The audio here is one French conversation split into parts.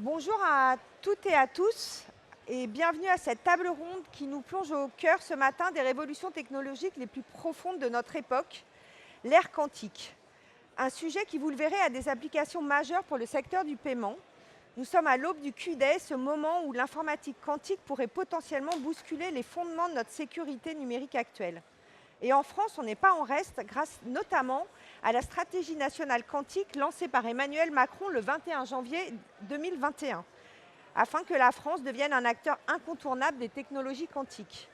Bonjour à toutes et à tous et bienvenue à cette table ronde qui nous plonge au cœur ce matin des révolutions technologiques les plus profondes de notre époque, l'ère quantique. Un sujet qui, vous le verrez, a des applications majeures pour le secteur du paiement. Nous sommes à l'aube du Q-Day, ce moment où l'informatique quantique pourrait potentiellement bousculer les fondements de notre sécurité numérique actuelle. Et en France, on n'est pas en reste, grâce notamment à la stratégie nationale quantique lancée par Emmanuel Macron le 21 janvier 2021, afin que la France devienne un acteur incontournable des technologies quantiques.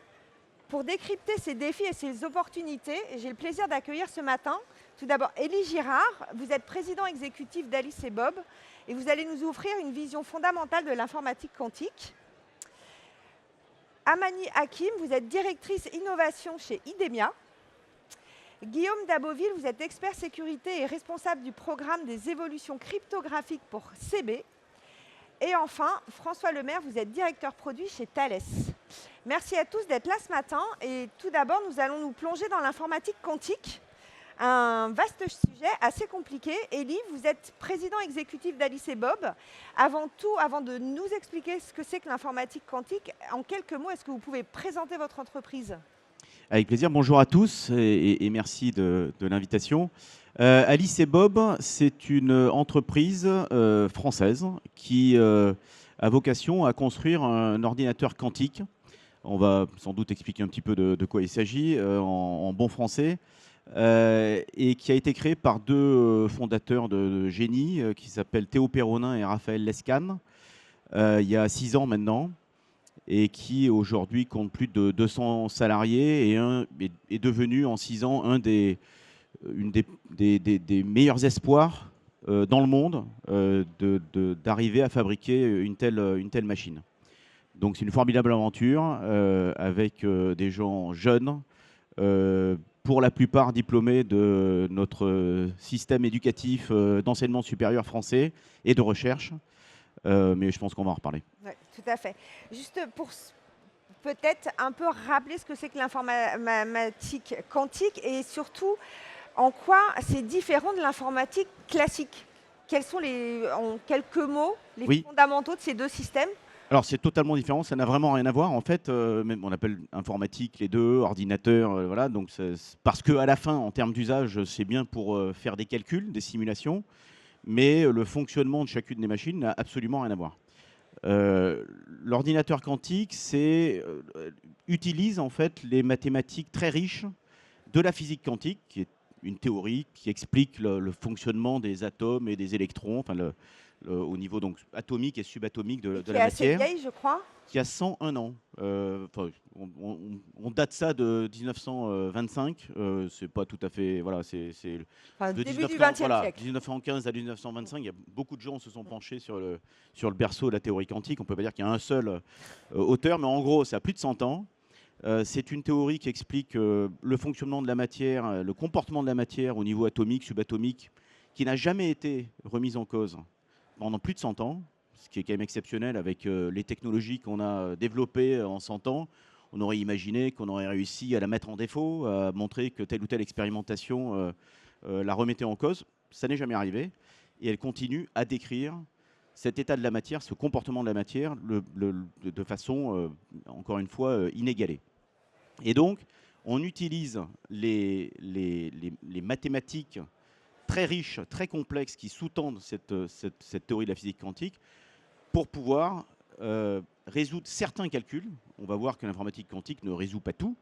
Pour décrypter ces défis et ces opportunités, j'ai le plaisir d'accueillir ce matin, tout d'abord, Élie Girard. Vous êtes président exécutif d'Alice et Bob et vous allez nous offrir une vision fondamentale de l'informatique quantique. Amani Hakim, vous êtes directrice innovation chez Idemia. Guillaume Daboville, vous êtes expert sécurité et responsable du programme des évolutions cryptographiques pour CB. Et enfin, François Lemaire, vous êtes directeur produit chez Thales. Merci à tous d'être là ce matin. Et tout d'abord, nous allons nous plonger dans l'informatique quantique. Un vaste sujet, assez compliqué. Élie, vous êtes président exécutif d'Alice et Bob. Avant tout, avant de nous expliquer ce que c'est que l'informatique quantique, en quelques mots, est-ce que vous pouvez présenter votre entreprise ? Avec plaisir. Bonjour à tous et merci de l'invitation. Alice et Bob, c'est une entreprise française qui a vocation à construire un ordinateur quantique. On va sans doute expliquer un petit peu de quoi il s'agit en bon français. Et qui a été créé par deux fondateurs de génie qui s'appellent Théo Perronin et Raphaël Lescane il y a 6 ans maintenant, et qui aujourd'hui compte plus de 200 salariés et est devenu en 6 ans une des meilleurs espoirs dans le monde d'arriver à fabriquer une telle machine. Donc c'est une formidable aventure avec des gens jeunes, pour la plupart diplômés de notre système éducatif d'enseignement supérieur français et de recherche. Mais je pense qu'on va en reparler. Oui, tout à fait. Juste pour peut-être un peu rappeler ce que c'est que l'informatique quantique et surtout en quoi c'est différent de l'informatique classique. Quels sont, en quelques mots, les fondamentaux de ces deux systèmes ? Alors c'est totalement différent, ça n'a vraiment rien à voir. En fait, même on appelle informatique les deux, ordinateur, voilà. Donc parce qu'à la fin, en termes d'usage, c'est bien pour faire des calculs, des simulations, mais le fonctionnement de chacune des machines n'a absolument rien à voir. L'ordinateur quantique utilise en fait les mathématiques très riches de la physique quantique, qui est une théorie qui explique le fonctionnement des atomes et des électrons, enfin au niveau donc atomique et subatomique de la matière. Qui est assez vieille, je crois. Qui a 101 ans. On date ça de 1925. C'est pas tout à fait. Voilà, c'est enfin, de début du XXe siècle. 1915 à 1925, il y a beaucoup de gens qui se sont penchés sur le berceau de la théorie quantique. On peut pas dire qu'il y a un seul auteur, mais en gros, ça a plus de 100 ans. C'est une théorie qui explique le fonctionnement de la matière, le comportement de la matière au niveau atomique, subatomique, qui n'a jamais été remise en cause pendant plus de 100 ans, ce qui est quand même exceptionnel avec les technologies qu'on a développées en 100 ans. On aurait imaginé qu'on aurait réussi à la mettre en défaut, à montrer que telle ou telle expérimentation la remettait en cause. Ça n'est jamais arrivé. Et elle continue à décrire cet état de la matière, ce comportement de la matière, de façon, encore une fois, inégalée. Et donc, on utilise les mathématiques très riches, très complexes, qui sous-tendent cette théorie de la physique quantique, pour pouvoir résoudre certains calculs. On va voir que l'informatique quantique ne résout pas tout,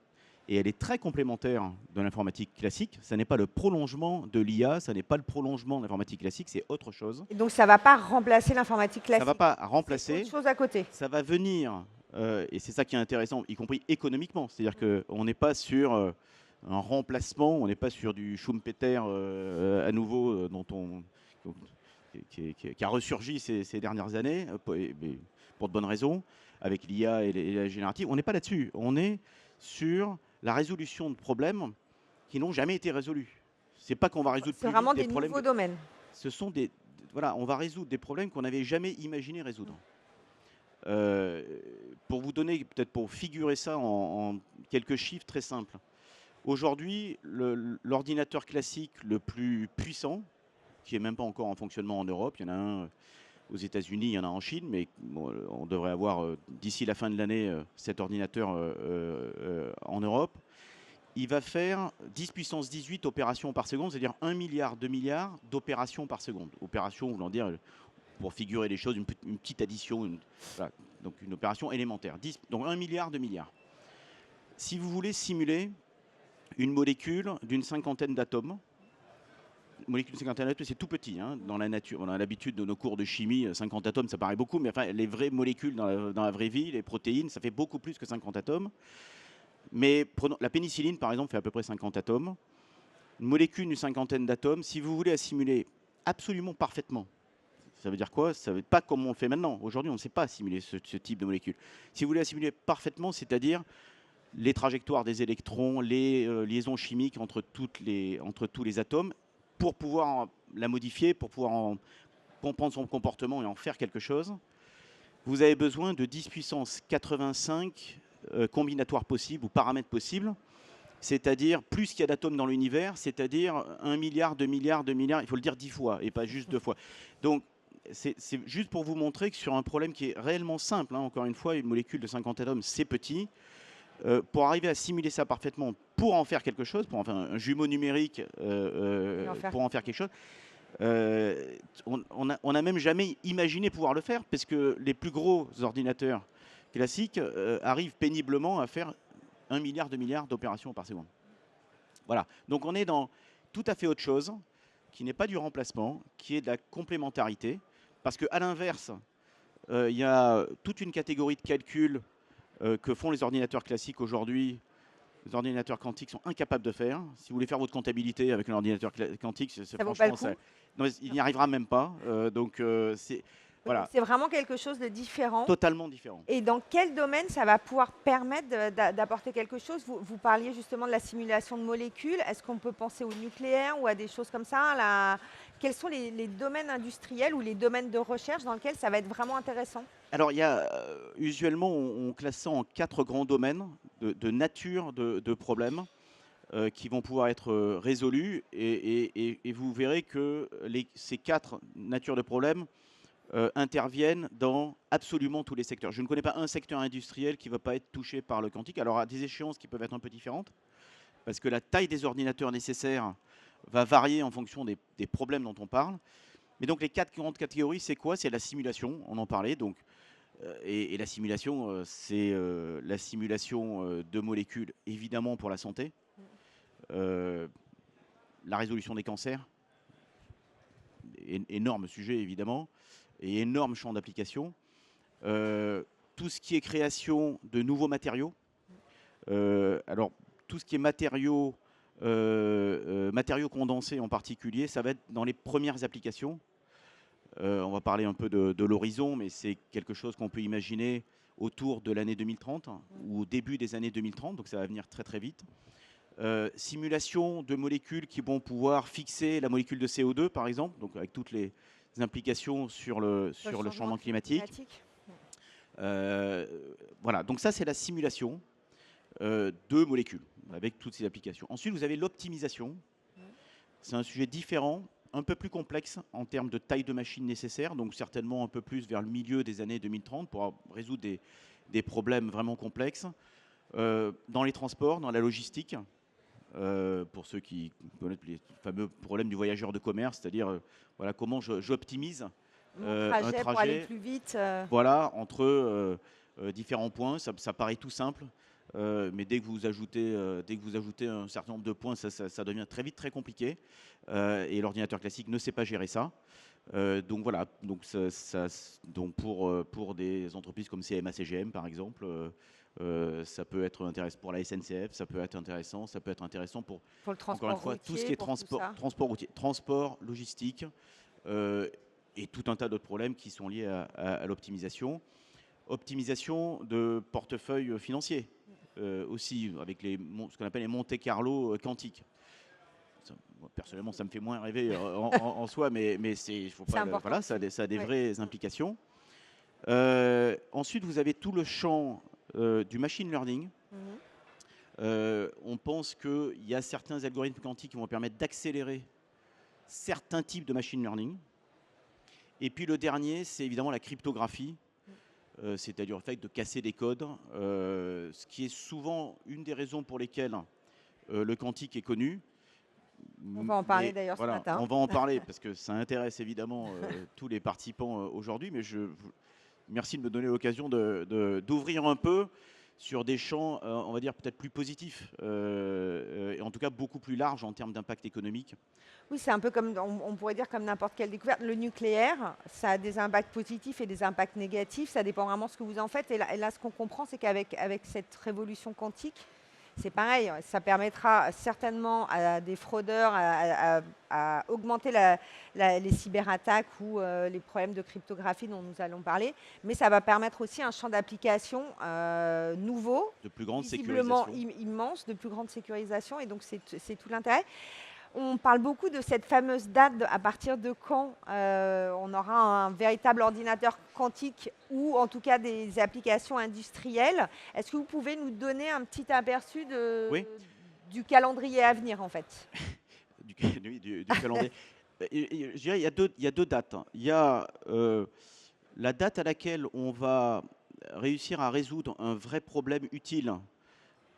et elle est très complémentaire de l'informatique classique. Ça n'est pas le prolongement de l'IA, ça n'est pas le prolongement de l'informatique classique, c'est autre chose. Et donc ça ne va pas remplacer l'informatique classique. Ça ne va pas remplacer. C'est autre chose à côté. Ça va venir, et c'est ça qui est intéressant, y compris économiquement. C'est-à-dire qu'on n'est pas sur un remplacement, on n'est pas sur du Schumpeter à nouveau, qui a ressurgi ces dernières années, pour de bonnes raisons, avec l'IA et la générative. On n'est pas là-dessus. On est sur la résolution de problèmes qui n'ont jamais été résolus. C'est pas qu'on va résoudre plus vite des problèmes. C'est vraiment des nouveaux domaines. Ce sont voilà, on va résoudre des problèmes qu'on n'avait jamais imaginé résoudre. Pour vous donner, peut-être pour figurer ça en quelques chiffres très simples. Aujourd'hui, l'ordinateur classique le plus puissant, qui n'est même pas encore en fonctionnement en Europe, il y en a un aux États-Unis, il y en a en Chine, mais bon, on devrait avoir d'ici la fin de l'année cet ordinateur en Europe. Il va faire 10 puissance 18 opérations par seconde, c'est-à-dire 1 milliard, 2 milliards d'opérations par seconde. Opération voulant dire, pour figurer les choses, une petite addition, voilà, donc une opération élémentaire. Donc 1 milliard, 2 milliards. Si vous voulez simuler une molécule d'une cinquantaine d'atomes, c'est tout petit hein, dans la nature. On a l'habitude de nos cours de chimie, 50 atomes, ça paraît beaucoup, mais enfin, les vraies molécules dans la vraie vie, les protéines, ça fait beaucoup plus que 50 atomes. Mais la pénicilline, par exemple, fait à peu près 50 atomes. Une molécule d'une cinquantaine d'atomes, si vous voulez la simuler absolument parfaitement, ça veut dire quoi? Ça veut pas comme on le fait maintenant. Aujourd'hui, on ne sait pas simuler ce type de molécule. Si vous voulez la simuler parfaitement, c'est-à-dire les trajectoires des électrons, les liaisons chimiques entre tous les atomes, pour pouvoir la modifier, pour pouvoir comprendre son comportement et en faire quelque chose, vous avez besoin de 10 puissance 85 combinatoires possibles ou paramètres possibles, c'est-à-dire plus qu'il y a d'atomes dans l'univers, c'est-à-dire 1 milliard, 2 milliards, 2 milliards, il faut le dire 10 fois et pas juste 2 fois. Donc, c'est juste pour vous montrer que sur un problème qui est réellement simple, hein, encore une fois, une molécule de 50 atomes, c'est petit. Pour arriver à simuler ça parfaitement, pour en faire quelque chose, pour en faire un jumeau numérique, pour en faire quelque chose, on n'a même jamais imaginé pouvoir le faire, parce que les plus gros ordinateurs classiques arrivent péniblement à faire 1 milliard, 2 milliards d'opérations par seconde. Voilà, donc on est dans tout à fait autre chose, qui n'est pas du remplacement, qui est de la complémentarité, parce qu'à l'inverse, il y a toute une catégorie de calculs que font les ordinateurs classiques aujourd'hui. Les ordinateurs quantiques sont incapables de faire. Si vous voulez faire votre comptabilité avec un ordinateur quantique, franchement, il n'y arrivera même pas. Voilà. C'est vraiment quelque chose de différent. Totalement différent. Et dans quel domaine ça va pouvoir permettre d'apporter quelque chose? Vous parliez justement de la simulation de molécules. Est-ce qu'on peut penser au nucléaire ou à des choses comme ça? Quels sont les domaines industriels ou les domaines de recherche dans lesquels ça va être vraiment intéressant? Alors, il y a, usuellement, on classe ça en 4 grands domaines de nature de problèmes qui vont pouvoir être résolus. Et vous verrez que ces 4 natures de problèmes interviennent dans absolument tous les secteurs. Je ne connais pas un secteur industriel qui ne va pas être touché par le quantique. Alors, à des échéances qui peuvent être un peu différentes, parce que la taille des ordinateurs nécessaires va varier en fonction des problèmes dont on parle. Mais donc, les 4 grandes catégories, c'est quoi? C'est la simulation, on en parlait. Donc, et la simulation, c'est la simulation de molécules, évidemment, pour la santé. La résolution des cancers, énorme sujet, évidemment, et énorme champ d'application. Tout ce qui est création de nouveaux matériaux. Alors, tout ce qui est matériaux condensés en particulier, ça va être dans les premières applications. On va parler un peu de l'horizon, mais c'est quelque chose qu'on peut imaginer autour de l'année 2030 ou au début des années 2030, donc ça va venir très très vite. Simulation de molécules qui vont pouvoir fixer la molécule de CO2, par exemple, donc avec toutes les implications sur le changement climatique. Voilà, donc ça c'est la simulation de molécules avec toutes ces applications. Ensuite, vous avez l'optimisation. C'est un sujet différent, un peu plus complexe en termes de taille de machine nécessaire, donc certainement un peu plus vers le milieu des années 2030 pour résoudre des problèmes vraiment complexes. Dans les transports, dans la logistique, pour ceux qui connaissent les fameux problèmes du voyageur de commerce, c'est-à-dire voilà, comment j'optimise un trajet pour aller plus vite. Voilà, entre différents points, ça paraît tout simple. Mais dès que vous ajoutez un certain nombre de points, ça devient très vite très compliqué. Et l'ordinateur classique ne sait pas gérer ça. Donc voilà, donc pour des entreprises comme CMA-CGM par exemple, ça peut être intéressant pour la SNCF, ça peut être intéressant pour le transport encore une fois, routier, tout ce qui est transport routier, transport, logistique et tout un tas d'autres problèmes qui sont liés à l'optimisation. Optimisation de portefeuille financier aussi, avec ce qu'on appelle les Monte Carlo quantiques. Personnellement, ça me fait moins rêver en soi, mais voilà, ça a des vraies implications. Ensuite, vous avez tout le champ du machine learning. On pense qu'il y a certains algorithmes quantiques qui vont permettre d'accélérer certains types de machine learning. Et puis le dernier, c'est évidemment la cryptographie, c'est-à-dire le fait de casser des codes, ce qui est souvent une des raisons pour lesquelles le quantique est connu. On va en parler Mais d'ailleurs ce voilà, matin. on va en parler parce que ça intéresse évidemment tous les participants aujourd'hui. Mais merci de me donner l'occasion d'ouvrir un peu sur des champs, on va dire peut-être plus positifs, et en tout cas beaucoup plus larges en termes d'impact économique. Oui, c'est un peu comme, on pourrait dire comme n'importe quelle découverte. Le nucléaire, ça a des impacts positifs et des impacts négatifs. Ça dépend vraiment de ce que vous en faites. Et là ce qu'on comprend, c'est qu'avec cette révolution quantique, c'est pareil. Ça permettra certainement à des fraudeurs à augmenter les cyberattaques ou les problèmes de cryptographie dont nous allons parler. Mais ça va permettre aussi un champ d'application nouveau, De plus grande visiblement sécurisation. immense, de plus grande sécurisation. Et donc, c'est tout l'intérêt. On parle beaucoup de cette fameuse date, à partir de quand on aura un véritable ordinateur quantique ou en tout cas des applications industrielles. Est-ce que vous pouvez nous donner un petit aperçu Oui. du calendrier à venir en fait? du calendrier. Je dirais, il y a deux dates. Il y a la date à laquelle on va réussir à résoudre un vrai problème utile,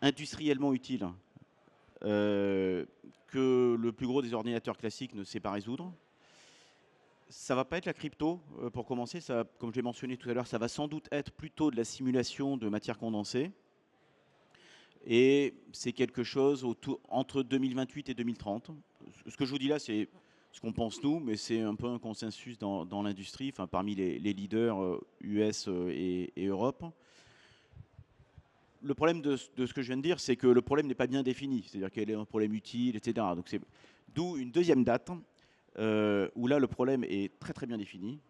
industriellement utile, que le plus gros des ordinateurs classiques ne sait pas résoudre. Ça va pas être la crypto, pour commencer. Ça, comme je l'ai mentionné tout à l'heure, ça va sans doute être plutôt de la simulation de matière condensée. Et c'est quelque chose entre 2028 et 2030. Ce que je vous dis là, c'est ce qu'on pense nous, mais c'est un peu un consensus dans l'industrie, enfin, parmi les leaders US et Europe. Le problème de ce que je viens de dire, c'est que le problème n'est pas bien défini, c'est-à-dire quel est un problème utile, etc. Donc c'est d'où une deuxième date, où là le problème est très très bien défini,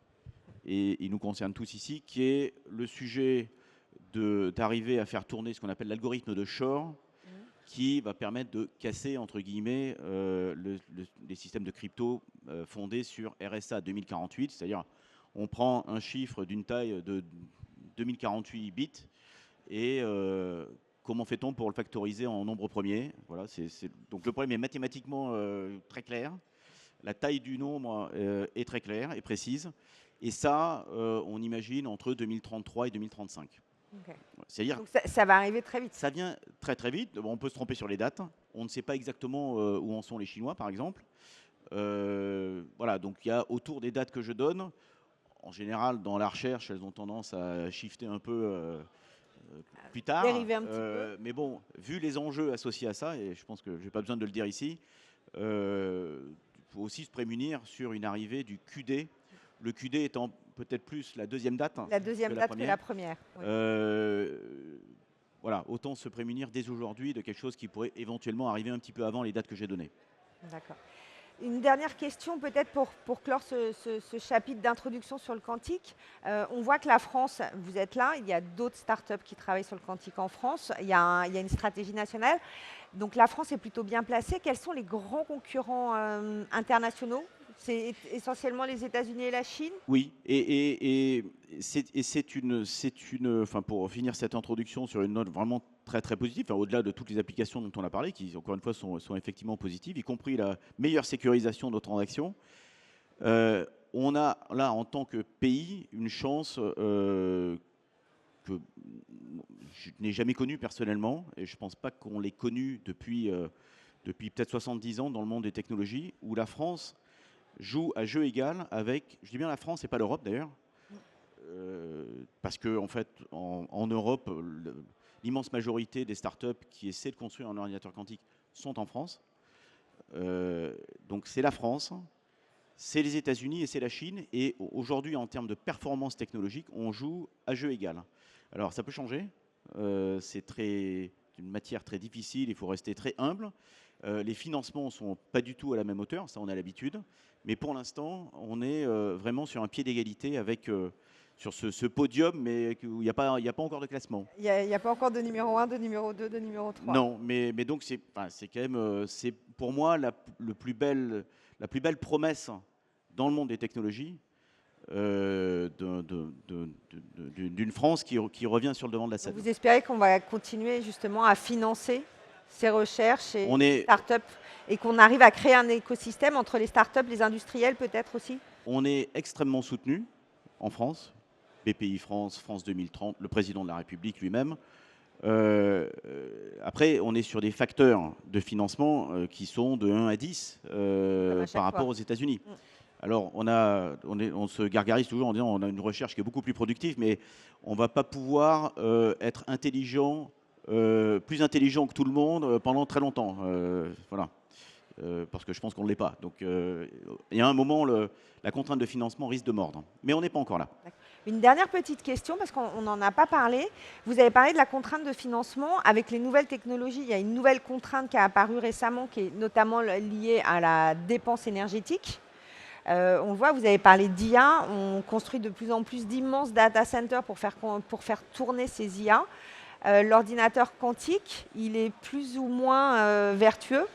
et il nous concerne tous ici, qui est le sujet d'arriver à faire tourner ce qu'on appelle l'algorithme de Shor, qui va permettre de casser, entre guillemets, les systèmes de crypto fondés sur RSA 2048, c'est-à-dire on prend un chiffre d'une taille de 2048 bits, et comment fait-on pour le factoriser en nombre premier? Voilà, donc le problème est mathématiquement très clair. La taille du nombre est très claire et précise. Et ça, on imagine entre 2033 et 2035. Okay. C'est-à-dire, donc ça va arriver très vite. Ça vient très très vite. Bon, on peut se tromper sur les dates. On ne sait pas exactement où en sont les Chinois, par exemple. Voilà, donc il y a autour des dates que je donne. En général, dans la recherche, elles ont tendance à shifter un peu plus tard. Dériver un petit peu. Mais bon, vu les enjeux associés à ça, et je pense que je n'ai pas besoin de le dire ici, il faut aussi se prémunir sur une arrivée du QD. Le QD étant peut-être plus la deuxième date. La deuxième date que la première. Oui. Voilà, autant se prémunir dès aujourd'hui de quelque chose qui pourrait éventuellement arriver un petit peu avant les dates que j'ai données. D'accord. Une dernière question peut-être pour clore ce chapitre d'introduction sur le quantique. On voit que la France, vous êtes là, il y a d'autres startups qui travaillent sur le quantique en France, il y a une stratégie nationale. Donc la France est plutôt bien placée. Quels sont les grands concurrents internationaux? C'est essentiellement les États-Unis et la Chine? Oui, et c'est une, enfin pour finir cette introduction sur une note vraiment très très positive, enfin, au-delà de toutes les applications dont on a parlé, qui encore une fois sont effectivement positives, y compris la meilleure sécurisation de nos transactions. On a là, en tant que pays, une chance que je n'ai jamais connue personnellement, et je ne pense pas qu'on l'ait connue depuis peut-être 70 ans dans le monde des technologies, où la France joue à jeu égal avec, je dis bien la France et pas l'Europe d'ailleurs, parce que en fait, en Europe, l'immense majorité des startups qui essaient de construire un ordinateur quantique sont en France. Donc c'est la France, c'est les États-Unis et c'est la Chine. Et aujourd'hui, en termes de performance technologique, on joue à jeu égal. Alors ça peut changer. C'est une matière très difficile. Il faut rester très humble. Les financements ne sont pas du tout à la même hauteur, ça on a l'habitude. Mais pour l'instant, on est vraiment sur un pied d'égalité avec sur ce podium, mais où il n'y a pas encore de classement. Il n'y a pas encore de numéro 1, de numéro 2, de numéro 3. Non, mais donc c'est quand même, c'est pour moi la plus belle promesse dans le monde des technologies d'une France qui revient sur le devant de la scène. Vous espérez qu'on va continuer justement à financer ces recherches et les startups et qu'on arrive à créer un écosystème entre les startups, les industriels peut-être aussi? On est extrêmement soutenu en France, BPI France, France 2030, le président de la République lui-même. Après, on est sur des facteurs de financement qui sont de 1 à 10 par rapport aux États-Unis. Alors, on se gargarise toujours en disant on a une recherche qui est beaucoup plus productive, mais on ne va pas pouvoir être intelligent, plus intelligent que tout le monde pendant très longtemps. Voilà. Parce que je pense qu'on ne l'est pas. Donc, il y a un moment, la contrainte de financement risque de mordre. Mais on n'est pas encore là. Une dernière petite question, parce qu'on n'en a pas parlé. Vous avez parlé de la contrainte de financement. Avec les nouvelles technologies, il y a une nouvelle contrainte qui a apparu récemment, qui est notamment liée à la dépense énergétique. On le voit, vous avez parlé d'IA. On construit de plus en plus d'immenses data centers pour faire tourner ces IA. L'ordinateur quantique, il est plus ou moins vertueux?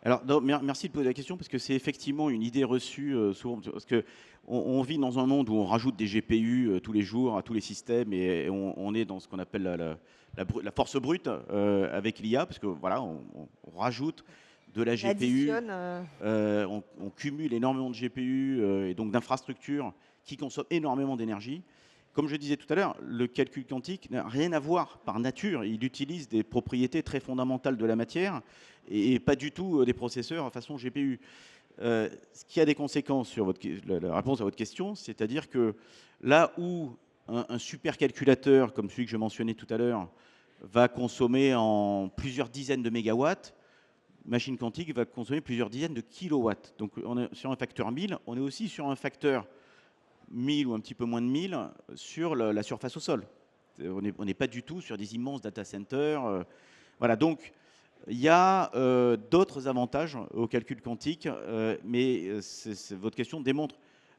Alors, non, merci de poser la question parce que c'est effectivement une idée reçue souvent. Parce qu'on vit dans un monde où on rajoute des GPU tous les jours à tous les systèmes et on est dans ce qu'on appelle la force brute avec l'IA parce que voilà, on rajoute de la GPU, on cumule énormément de GPU et donc d'infrastructures qui consomment énormément d'énergie. Comme je disais tout à l'heure, le calcul quantique n'a rien à voir par nature. Il utilise des propriétés très fondamentales de la matière et pas du tout des processeurs façon GPU. Ce qui a des conséquences sur la réponse à votre question, c'est-à-dire que là où un supercalculateur, comme celui que je mentionnais tout à l'heure, va consommer en plusieurs dizaines de mégawatts, machine quantique va consommer plusieurs dizaines de kilowatts. Donc on est sur un facteur 1000, on est aussi sur un facteur 1000 ou un petit peu moins de 1000 sur la surface au sol. On n'est pas du tout sur des immenses data centers. Voilà, donc il y a d'autres avantages au calcul quantique, mais votre question démontre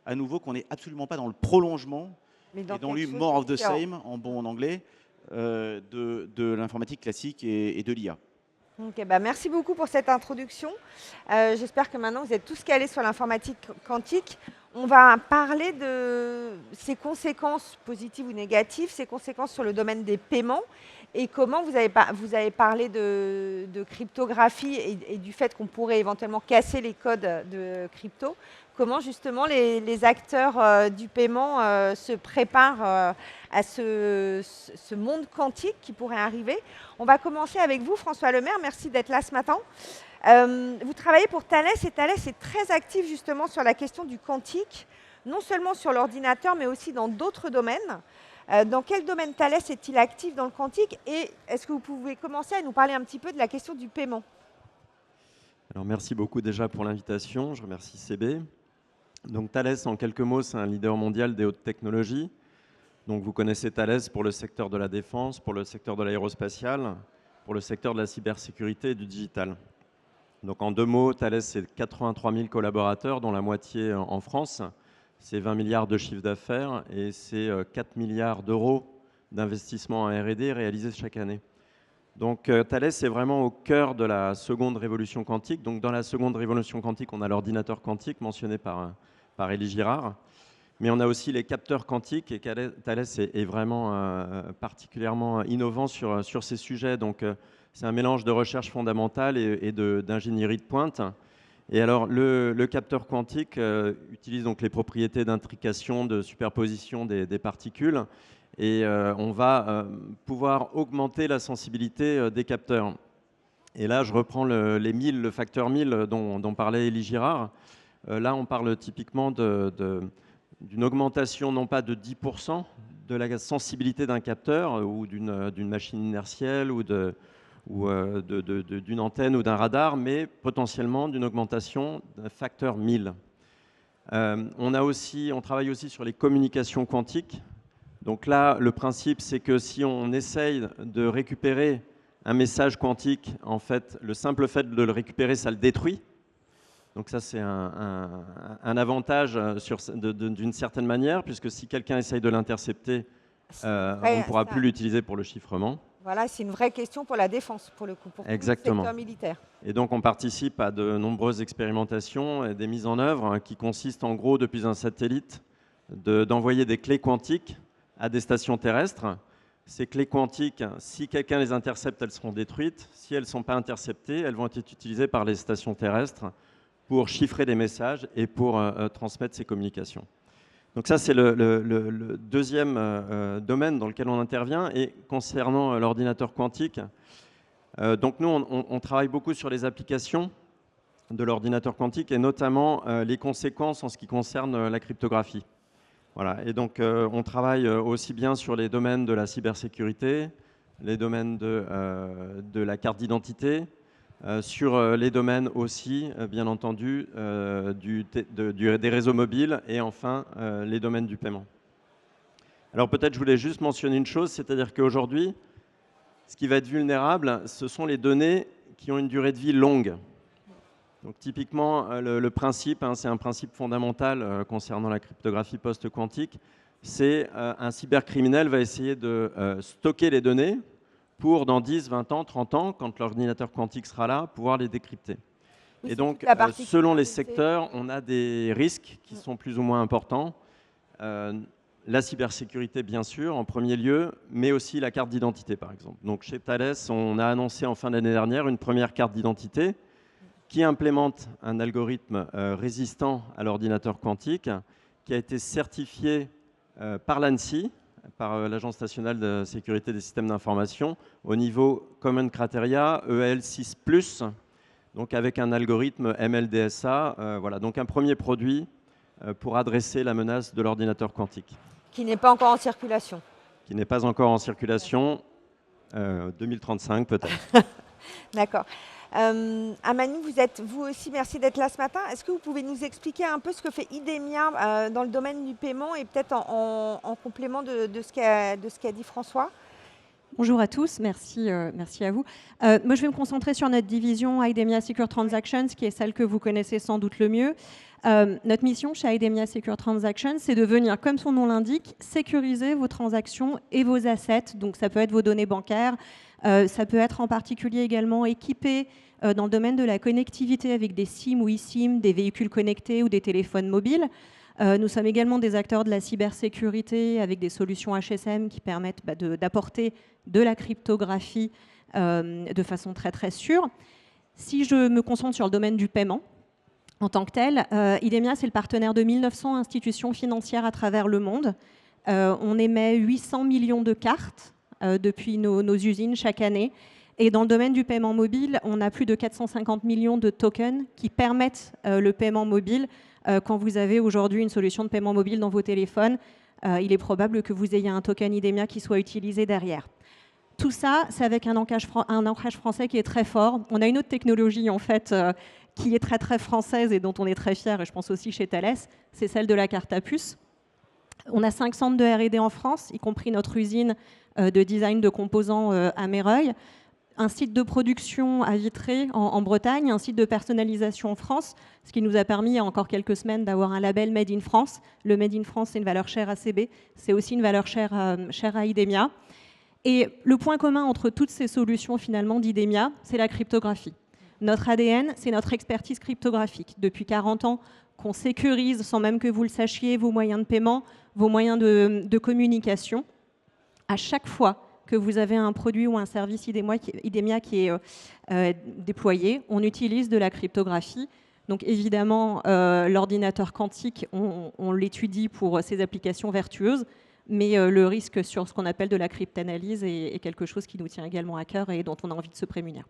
à nouveau qu'on n'est absolument pas dans le prolongement, et dans lui more of the same, en bon anglais, de l'informatique classique et de l'IA. Okay, merci beaucoup pour cette introduction. J'espère que maintenant vous êtes tous calés sur l'informatique quantique. On va parler de ses conséquences positives ou négatives, ses conséquences sur le domaine des paiements et comment vous avez parlé de cryptographie et du fait qu'on pourrait éventuellement casser les codes de crypto. Comment justement les acteurs du paiement se préparent à ce monde quantique qui pourrait arriver. On va commencer avec vous, François Lemaire. Merci d'être là ce matin. Vous travaillez pour Thales et Thales est très actif justement sur la question du quantique, non seulement sur l'ordinateur, mais aussi dans d'autres domaines. Dans quel domaine Thales est-il actif dans le quantique? Et est-ce que vous pouvez commencer à nous parler un petit peu de la question du paiement? Alors, merci beaucoup déjà pour l'invitation. Je remercie CB. Donc Thales, en quelques mots, c'est un leader mondial des hautes technologies. Donc vous connaissez Thales pour le secteur de la défense, pour le secteur de l'aérospatial, pour le secteur de la cybersécurité et du digital. Donc en deux mots, Thales, c'est 83 000 collaborateurs, dont la moitié en France. C'est 20 milliards de chiffre d'affaires et c'est 4 milliards d'euros d'investissement en R&D réalisés chaque année. Donc Thales est vraiment au cœur de la seconde révolution quantique. Donc dans la seconde révolution quantique, on a l'ordinateur quantique mentionné par Élie Girard. Mais on a aussi les capteurs quantiques et Thales est vraiment particulièrement innovant sur ces sujets. Donc c'est un mélange de recherche fondamentale et d'ingénierie de pointe. Et alors le capteur quantique utilise donc les propriétés d'intrication, de superposition des particules. Et on va pouvoir augmenter la sensibilité des capteurs. Et là, je reprends le facteur 1000 dont parlait Élie Girard. Là, on parle typiquement d'une augmentation non pas de 10% de la sensibilité d'un capteur ou d'une machine inertielle ou d'une antenne ou d'un radar, mais potentiellement d'une augmentation d'un facteur 1000. On travaille aussi sur les communications quantiques. Donc là, le principe, c'est que si on essaye de récupérer un message quantique, en fait, le simple fait de le récupérer, ça le détruit. Donc ça, c'est un avantage d'une certaine manière, puisque si quelqu'un essaye de l'intercepter, on ne pourra plus l'utiliser pour le chiffrement. Voilà, c'est une vraie question pour la défense, pour le coup, pour tout le secteur militaire. Et donc, on participe à de nombreuses expérimentations et des mises en œuvre qui consistent en gros, depuis un satellite, d'envoyer des clés quantiques à des stations terrestres. Ces clés quantiques, si quelqu'un les intercepte, elles seront détruites. Si elles ne sont pas interceptées, elles vont être utilisées par les stations terrestres pour chiffrer des messages et pour transmettre ces communications. Donc ça, c'est le deuxième domaine dans lequel on intervient. Et concernant l'ordinateur quantique, donc nous, on travaille beaucoup sur les applications de l'ordinateur quantique et notamment les conséquences en ce qui concerne la cryptographie. Voilà. Et donc, on travaille aussi bien sur les domaines de la cybersécurité, les domaines de la carte d'identité, sur les domaines aussi, bien entendu, des réseaux mobiles et enfin les domaines du paiement. Alors peut-être je voulais juste mentionner une chose, c'est-à-dire qu'aujourd'hui, ce qui va être vulnérable, ce sont les données qui ont une durée de vie longue. Donc typiquement, le principe, c'est un principe fondamental concernant la cryptographie post-quantique, c'est un cybercriminel va essayer de stocker les données pour dans 10, 20 ans, 30 ans, quand l'ordinateur quantique sera là, pouvoir les décrypter. Oui, et donc, selon les secteurs, on a des risques qui sont plus ou moins importants. La cybersécurité, bien sûr, en premier lieu, mais aussi la carte d'identité, par exemple. Donc, chez Thales, on a annoncé en fin d'année dernière une première carte d'identité qui implémente un algorithme résistant à l'ordinateur quantique, qui a été certifié par l'ANSSI, par l'Agence nationale de sécurité des systèmes d'information, au niveau Common Criteria EL6+, donc avec un algorithme MLDSA. Voilà, donc un premier produit pour adresser la menace de l'ordinateur quantique. Qui n'est pas encore en circulation. Qui n'est pas encore en circulation, 2035 peut-être. D'accord. Amani, vous aussi, merci d'être là ce matin. Est-ce que vous pouvez nous expliquer un peu ce que fait IDEMIA dans le domaine du paiement et peut-être en complément de ce qu'a dit François? Bonjour à tous, merci à vous. Moi, je vais me concentrer sur notre division IDEMIA Secure Transactions, qui est celle que vous connaissez sans doute le mieux. Notre mission chez IDEMIA Secure Transactions, c'est de venir, comme son nom l'indique, sécuriser vos transactions et vos assets. Donc, ça peut être vos données bancaires, ça peut être en particulier également équipé dans le domaine de la connectivité avec des SIM ou eSIM, des véhicules connectés ou des téléphones mobiles. Nous sommes également des acteurs de la cybersécurité avec des solutions HSM qui permettent d'apporter de la cryptographie de façon très très sûre. Si je me concentre sur le domaine du paiement, en tant que tel, IDEMIA, c'est le partenaire de 1900 institutions financières à travers le monde. On émet 800 millions de cartes depuis nos usines chaque année. Et dans le domaine du paiement mobile, on a plus de 450 millions de tokens qui permettent le paiement mobile. Quand vous avez aujourd'hui une solution de paiement mobile dans vos téléphones, il est probable que vous ayez un token IDEMIA qui soit utilisé derrière. Tout ça, c'est avec un ancrage français qui est très fort. On a une autre technologie, en fait, qui est très, très française et dont on est très fiers, et je pense aussi chez Thales, c'est celle de la carte à puce. On a 5 centres de R&D en France, y compris notre usine de design de composants à Meyreuil, un site de production à Vitré en Bretagne, un site de personnalisation en France, ce qui nous a permis, il y a encore quelques semaines, d'avoir un label Made in France. Le Made in France, c'est une valeur chère à CB, c'est aussi une valeur chère à IDEMIA. Et le point commun entre toutes ces solutions, finalement, d'IDEMIA, c'est la cryptographie. Notre ADN, c'est notre expertise cryptographique. Depuis 40 ans, qu'on sécurise, sans même que vous le sachiez, vos moyens de paiement, vos moyens de communication. À chaque fois que vous avez un produit ou un service IDEMIA qui est déployé, on utilise de la cryptographie. Donc évidemment, l'ordinateur quantique, on l'étudie pour ses applications vertueuses, mais le risque sur ce qu'on appelle de la cryptanalyse est quelque chose qui nous tient également à cœur et dont on a envie de se prémunir.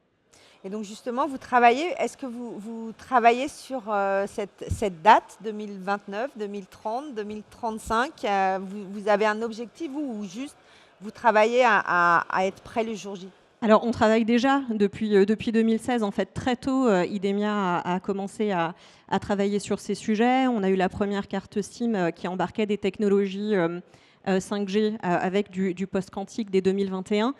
Et donc justement, est-ce que vous travaillez sur cette date, 2029, 2030, 2035 vous avez un objectif ou juste vous travaillez à être prêt le jour J? Alors, on travaille déjà depuis 2016. En fait, très tôt, IDEMIA a commencé à travailler sur ces sujets. On a eu la première carte SIM qui embarquait des technologies 5G avec du post-quantique dès 2021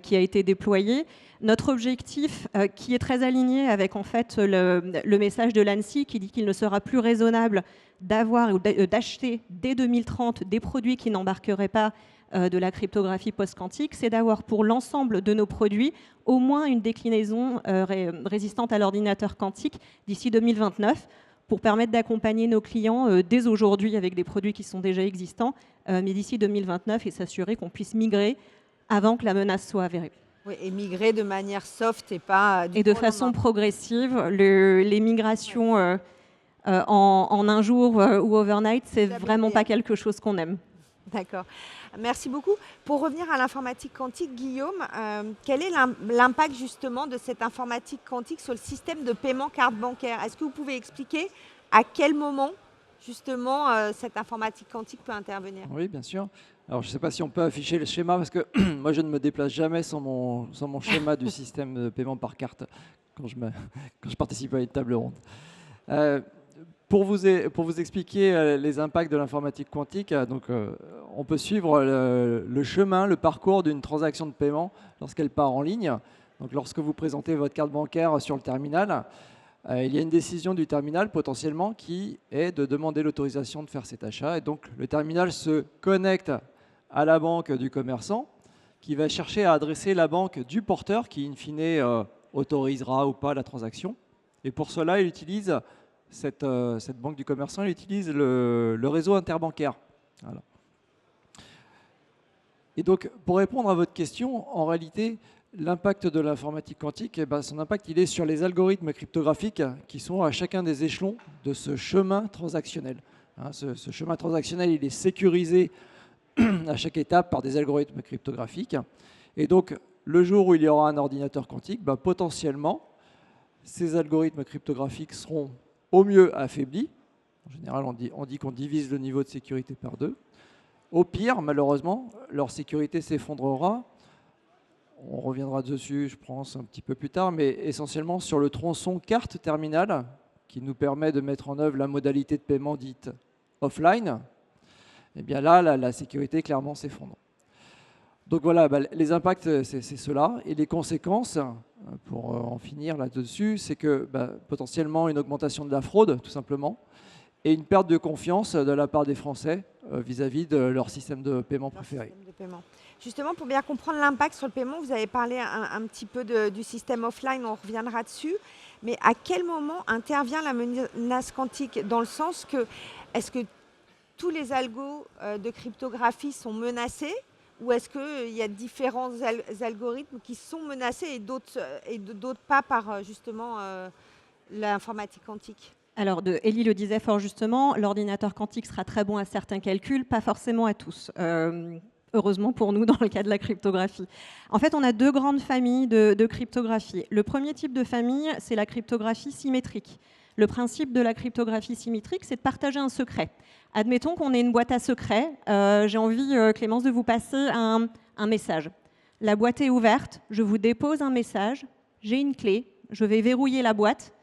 qui a été déployée. Notre objectif, qui est très aligné avec en fait le message de l'ANSSI qui dit qu'il ne sera plus raisonnable d'avoir ou d'acheter dès 2030 des produits qui n'embarqueraient pas de la cryptographie post-quantique, c'est d'avoir pour l'ensemble de nos produits au moins une déclinaison résistante à l'ordinateur quantique d'ici 2029 pour permettre d'accompagner nos clients dès aujourd'hui avec des produits qui sont déjà existants, mais d'ici 2029 et s'assurer qu'on puisse migrer avant que la menace soit avérée. Oui, et migrer de manière soft et pas du Et de jour au façon lendemain. progressive, les migrations en un jour ou overnight, c'est Double vraiment pas PM. quelque chose qu'on aime. D'accord. Merci beaucoup. Pour revenir à l'informatique quantique, Guillaume, quel est l'impact justement de cette informatique quantique sur le système de paiement carte bancaire? Est-ce que vous pouvez expliquer à quel moment justement cette informatique quantique peut intervenir? Oui, bien sûr. Alors, je ne sais pas si on peut afficher le schéma parce que moi, je ne me déplace jamais sans mon schéma du système de paiement par carte quand quand je participe à une table ronde. Euh, pour vous expliquer les impacts de l'informatique quantique, on peut suivre le chemin, le parcours d'une transaction de paiement lorsqu'elle part en ligne. Donc, lorsque vous présentez votre carte bancaire sur le terminal, il y a une décision du terminal potentiellement qui est de demander l'autorisation de faire cet achat. Et donc, le terminal se connecte à la banque du commerçant qui va chercher à adresser la banque du porteur qui, in fine, autorisera ou pas la transaction. Et pour cela, il utilise cette banque du commerçant, il utilise le réseau interbancaire. Voilà. Et donc, pour répondre à votre question, en réalité, l'impact de l'informatique quantique, son impact, il est sur les algorithmes cryptographiques qui sont à chacun des échelons de ce chemin transactionnel. Ce chemin transactionnel, il est sécurisé à chaque étape par des algorithmes cryptographiques. Et donc, le jour où il y aura un ordinateur quantique, potentiellement, ces algorithmes cryptographiques seront au mieux affaiblis. En général, on dit qu'on divise le niveau de sécurité par 2. Au pire, malheureusement, leur sécurité s'effondrera. On reviendra dessus, je pense, un petit peu plus tard, mais essentiellement sur le tronçon carte terminal qui nous permet de mettre en œuvre la modalité de paiement dite offline. Et bien là, la sécurité clairement s'effondre. Donc voilà, les impacts, c'est cela. Et les conséquences, pour en finir là-dessus, c'est que potentiellement une augmentation de la fraude, tout simplement, et une perte de confiance de la part des Français vis-à-vis de leur système de paiement préféré. Système de paiement. Justement, pour bien comprendre l'impact sur le paiement, vous avez parlé un petit peu du système offline, on reviendra dessus. Mais à quel moment intervient la menace quantique? Dans le sens que, est-ce que tous les algos de cryptographie sont menacés? Ou est-ce qu'il y a différents algorithmes qui sont menacés et d'autres pas par justement l'informatique quantique? Alors, Élie le disait fort justement, l'ordinateur quantique sera très bon à certains calculs, pas forcément à tous. Heureusement pour nous dans le cas de la cryptographie. En fait, on a 2 grandes familles de cryptographie. Le premier type de famille, c'est la cryptographie symétrique. Le principe de la cryptographie symétrique, c'est de partager un secret. Admettons qu'on ait une boîte à secret. J'ai envie, Clémence, de vous passer un message. La boîte est ouverte, je vous dépose un message, j'ai une clé, je vais verrouiller la boîte.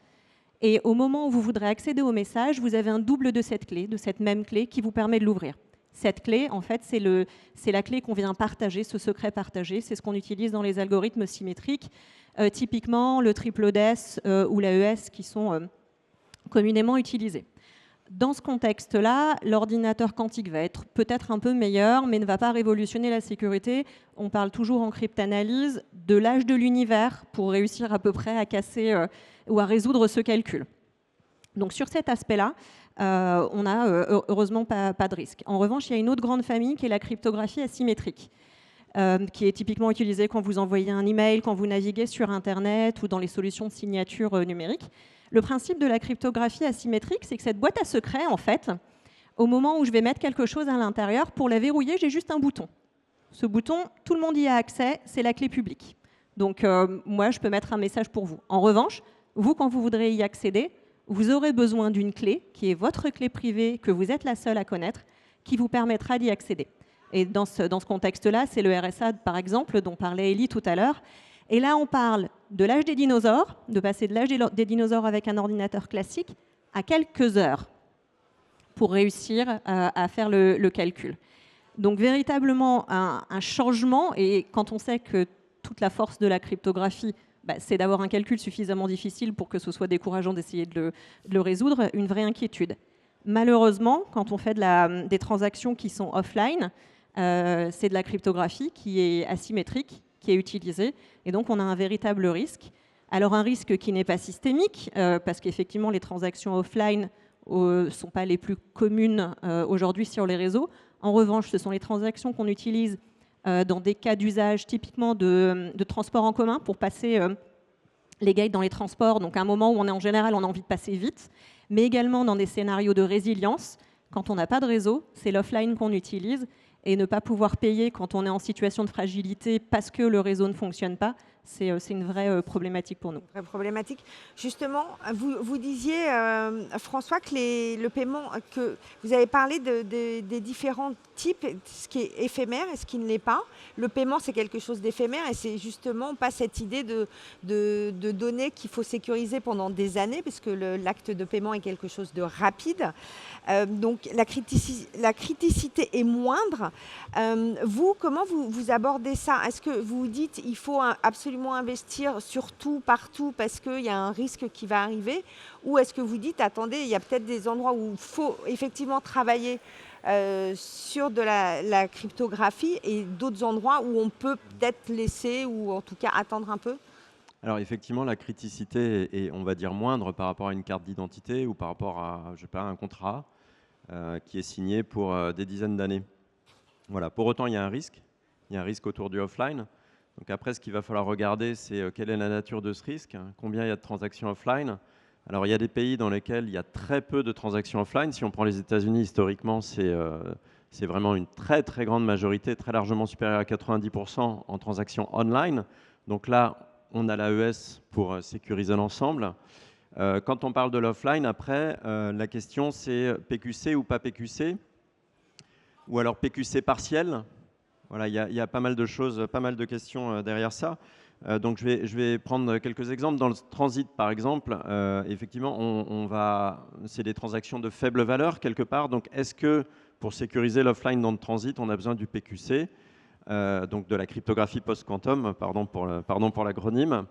Et au moment où vous voudrez accéder au message, vous avez un double de cette même clé qui vous permet de l'ouvrir. Cette clé, en fait, c'est la clé qu'on vient partager, ce secret partagé. C'est ce qu'on utilise dans les algorithmes symétriques, typiquement le triple DES ou l'AES qui sont communément utilisés. Dans ce contexte-là, l'ordinateur quantique va être peut-être un peu meilleur, mais ne va pas révolutionner la sécurité. On parle toujours en cryptanalyse de l'âge de l'univers pour réussir à peu près à casser ou à résoudre ce calcul. Donc sur cet aspect-là, on n'a heureusement pas de risque. En revanche, il y a une autre grande famille qui est la cryptographie asymétrique, qui est typiquement utilisée quand vous envoyez un email, quand vous naviguez sur Internet ou dans les solutions de signature numérique. Le principe de la cryptographie asymétrique, c'est que cette boîte à secret, en fait, au moment où je vais mettre quelque chose à l'intérieur, pour la verrouiller, j'ai juste un bouton. Ce bouton, tout le monde y a accès, c'est la clé publique. Donc moi, je peux mettre un message pour vous. En revanche, vous, quand vous voudrez y accéder, vous aurez besoin d'une clé qui est votre clé privée, que vous êtes la seule à connaître, qui vous permettra d'y accéder. Et dans ce contexte-là, c'est le RSA, par exemple, dont parlait Élie tout à l'heure. Et là, on parle de l'âge des dinosaures, de passer de l'âge des dinosaures avec un ordinateur classique à quelques heures pour réussir à faire le calcul. Donc véritablement un changement, et quand on sait que toute la force de la cryptographie, c'est d'avoir un calcul suffisamment difficile pour que ce soit décourageant d'essayer de le résoudre, une vraie inquiétude. Malheureusement, quand on fait des transactions qui sont offline, c'est de la cryptographie qui est asymétrique, qui est utilisée, et donc on a un véritable risque. Alors un risque qui n'est pas systémique, parce qu'effectivement les transactions offline ne sont pas les plus communes aujourd'hui sur les réseaux. En revanche, ce sont les transactions qu'on utilise dans des cas d'usage typiquement de transport en commun pour passer les gates dans les transports, donc à un moment où en général on a envie de passer vite, mais également dans des scénarios de résilience. Quand on n'a pas de réseau, c'est l'offline qu'on utilise, et ne pas pouvoir payer quand on est en situation de fragilité parce que le réseau ne fonctionne pas, c'est une vraie problématique pour nous. Vraie problématique. Justement, vous disiez, François, que le paiement, que vous avez parlé des différents types, ce qui est éphémère et ce qui ne l'est pas. Le paiement, c'est quelque chose d'éphémère et c'est justement pas cette idée de données qu'il faut sécuriser pendant des années, parce que l'acte de paiement est quelque chose de rapide. Donc la criticité est moindre. Vous, comment vous abordez ça? Est-ce que vous dites il faut absolument investir sur tout, partout, parce qu'il y a un risque qui va arriver? Ou est-ce que vous dites, attendez, il y a peut-être des endroits où il faut effectivement travailler sur de la cryptographie et d'autres endroits où on peut peut-être laisser ou en tout cas attendre un peu? Alors effectivement, la criticité est, on va dire, moindre par rapport à une carte d'identité ou par rapport à, je sais pas, un contrat qui est signé pour des dizaines d'années. Voilà. Pour autant, il y a un risque. Il y a un risque autour du offline. Donc après, ce qu'il va falloir regarder, c'est quelle est la nature de ce risque, combien il y a de transactions offline. Alors il y a des pays dans lesquels il y a très peu de transactions offline. Si on prend les États-Unis, historiquement, c'est vraiment une très très grande majorité, très largement supérieure à 90% en transactions online. Donc là, on a l'AES pour sécuriser l'ensemble. Quand on parle de l'offline, après, la question c'est PQC ou pas PQC, ou alors PQC partiel. Voilà, il y a pas mal de choses, pas mal de questions derrière ça. Donc je vais prendre quelques exemples. Dans le transit, par exemple, effectivement, c'est des transactions de faible valeur quelque part. Donc est-ce que pour sécuriser l'offline dans le transit, on a besoin du PQC, donc de la cryptographie post-quantum, pardon pour l'acronyme,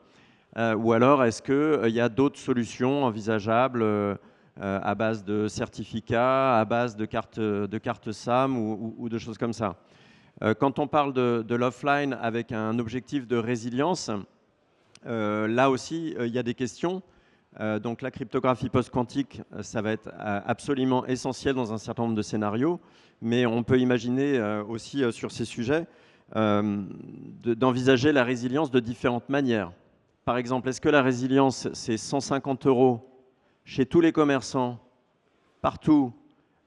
ou alors est-ce qu'il y a d'autres solutions envisageables à base de certificats, à base de cartes SAM ou de choses comme ça. Quand on parle de l'offline avec un objectif de résilience, là aussi, il y a des questions. Donc la cryptographie post-quantique, ça va être absolument essentiel dans un certain nombre de scénarios, mais on peut imaginer aussi sur ces sujets d'envisager la résilience de différentes manières. Par exemple, est-ce que la résilience, c'est 150 € chez tous les commerçants, partout,